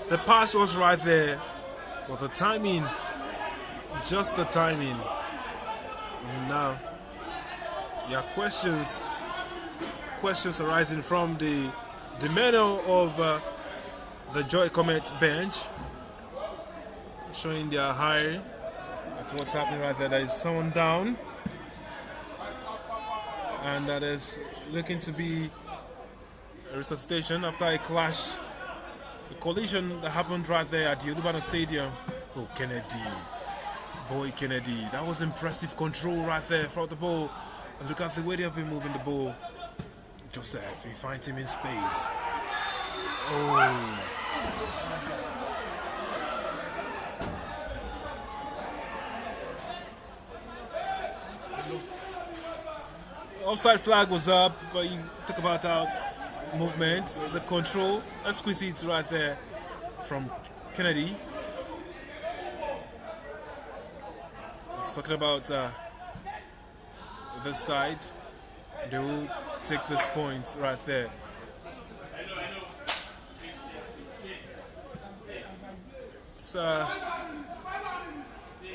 The pass was right there. But the timing, just the timing. Now, there are questions arising from the demeanor of the Joy Cometh bench, showing their high. That's what's happening right there. There is someone down, and that is looking to be a resuscitation after a clash, a collision that happened right there at the Olubadan Stadium. Oh, Kennedy. Boy, Kennedy. That was impressive control right there for the ball. And look at the way they have been moving the ball. Joseph, he finds him in space. Oh. Offside flag was up, but you talk about that movement, the control, exquisite right there from Kennedy. I was talking about this side. They will take this point right there. It's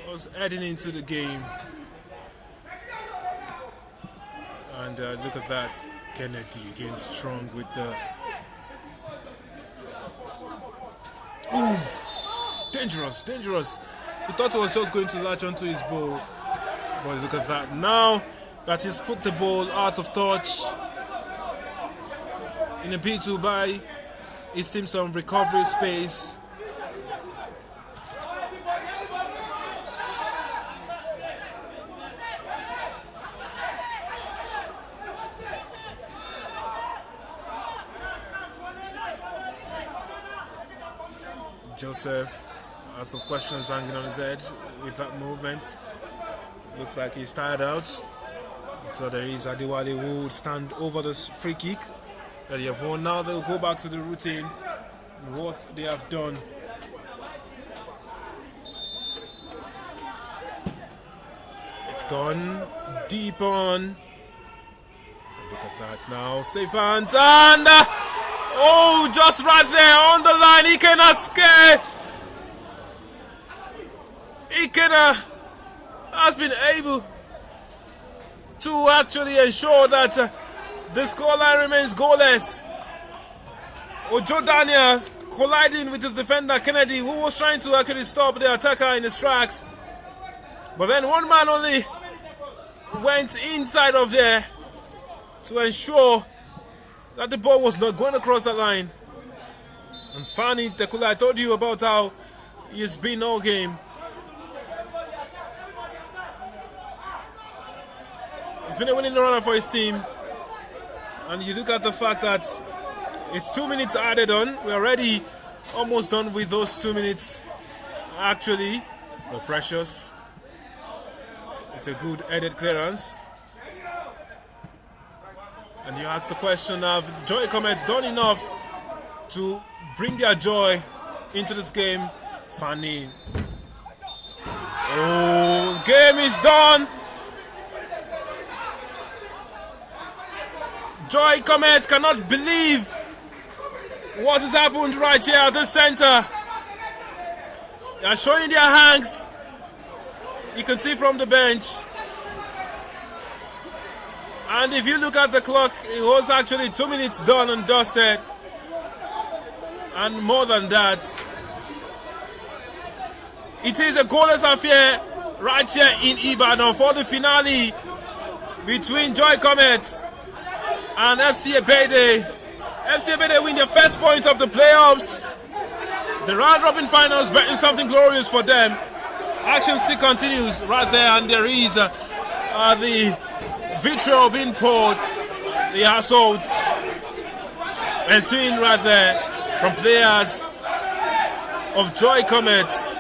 was heading into the game. And look at that, Kennedy again strong with the Dangerous, dangerous. He thought he was just going to latch onto his ball. But look at that. Now that he's put the ball out of touch, in a bid to buy his team some recovery space. Joseph has some questions hanging on his head with that movement. Looks like he's tired out. So there is Adewale who would stand over this free kick that they have won. Now they'll go back to the routine and what they have done. It's gone deep on. Look at that now. Safe hands and oh, just right there on the line. Ikena scared. Ikena has been able to actually ensure that the scoreline remains goalless. Ojo Daniel colliding with his defender Kennedy, who was trying to actually stop the attacker in his tracks. But then one man only went inside of there to ensure that the ball was not going across the line. And Fani Tekula, I told you about how he's been all game. He's been a winning runner for his team. And you look at the fact that it's 2 minutes added on. We're already almost done with those 2 minutes. Actually, but precious. It's a good headed clearance. And you ask the question of Joy Cometh done enough to bring their joy into this game. Fanny. Oh, game is done. Joy Cometh cannot believe what has happened right here at the center. They are showing their hands. You can see from the bench. And if you look at the clock, it was actually 2 minutes done and dusted. And more than that, it is a goalless affair right here in Ibadan for the finale between Joy Cometh and FC Ebedei. FC Ebedei win their first points of the playoffs. The round-robin finals betting something glorious for them. Action still continues right there, and there is the vitriol being poured, the assaults ensuing right there from players of Joy Cometh.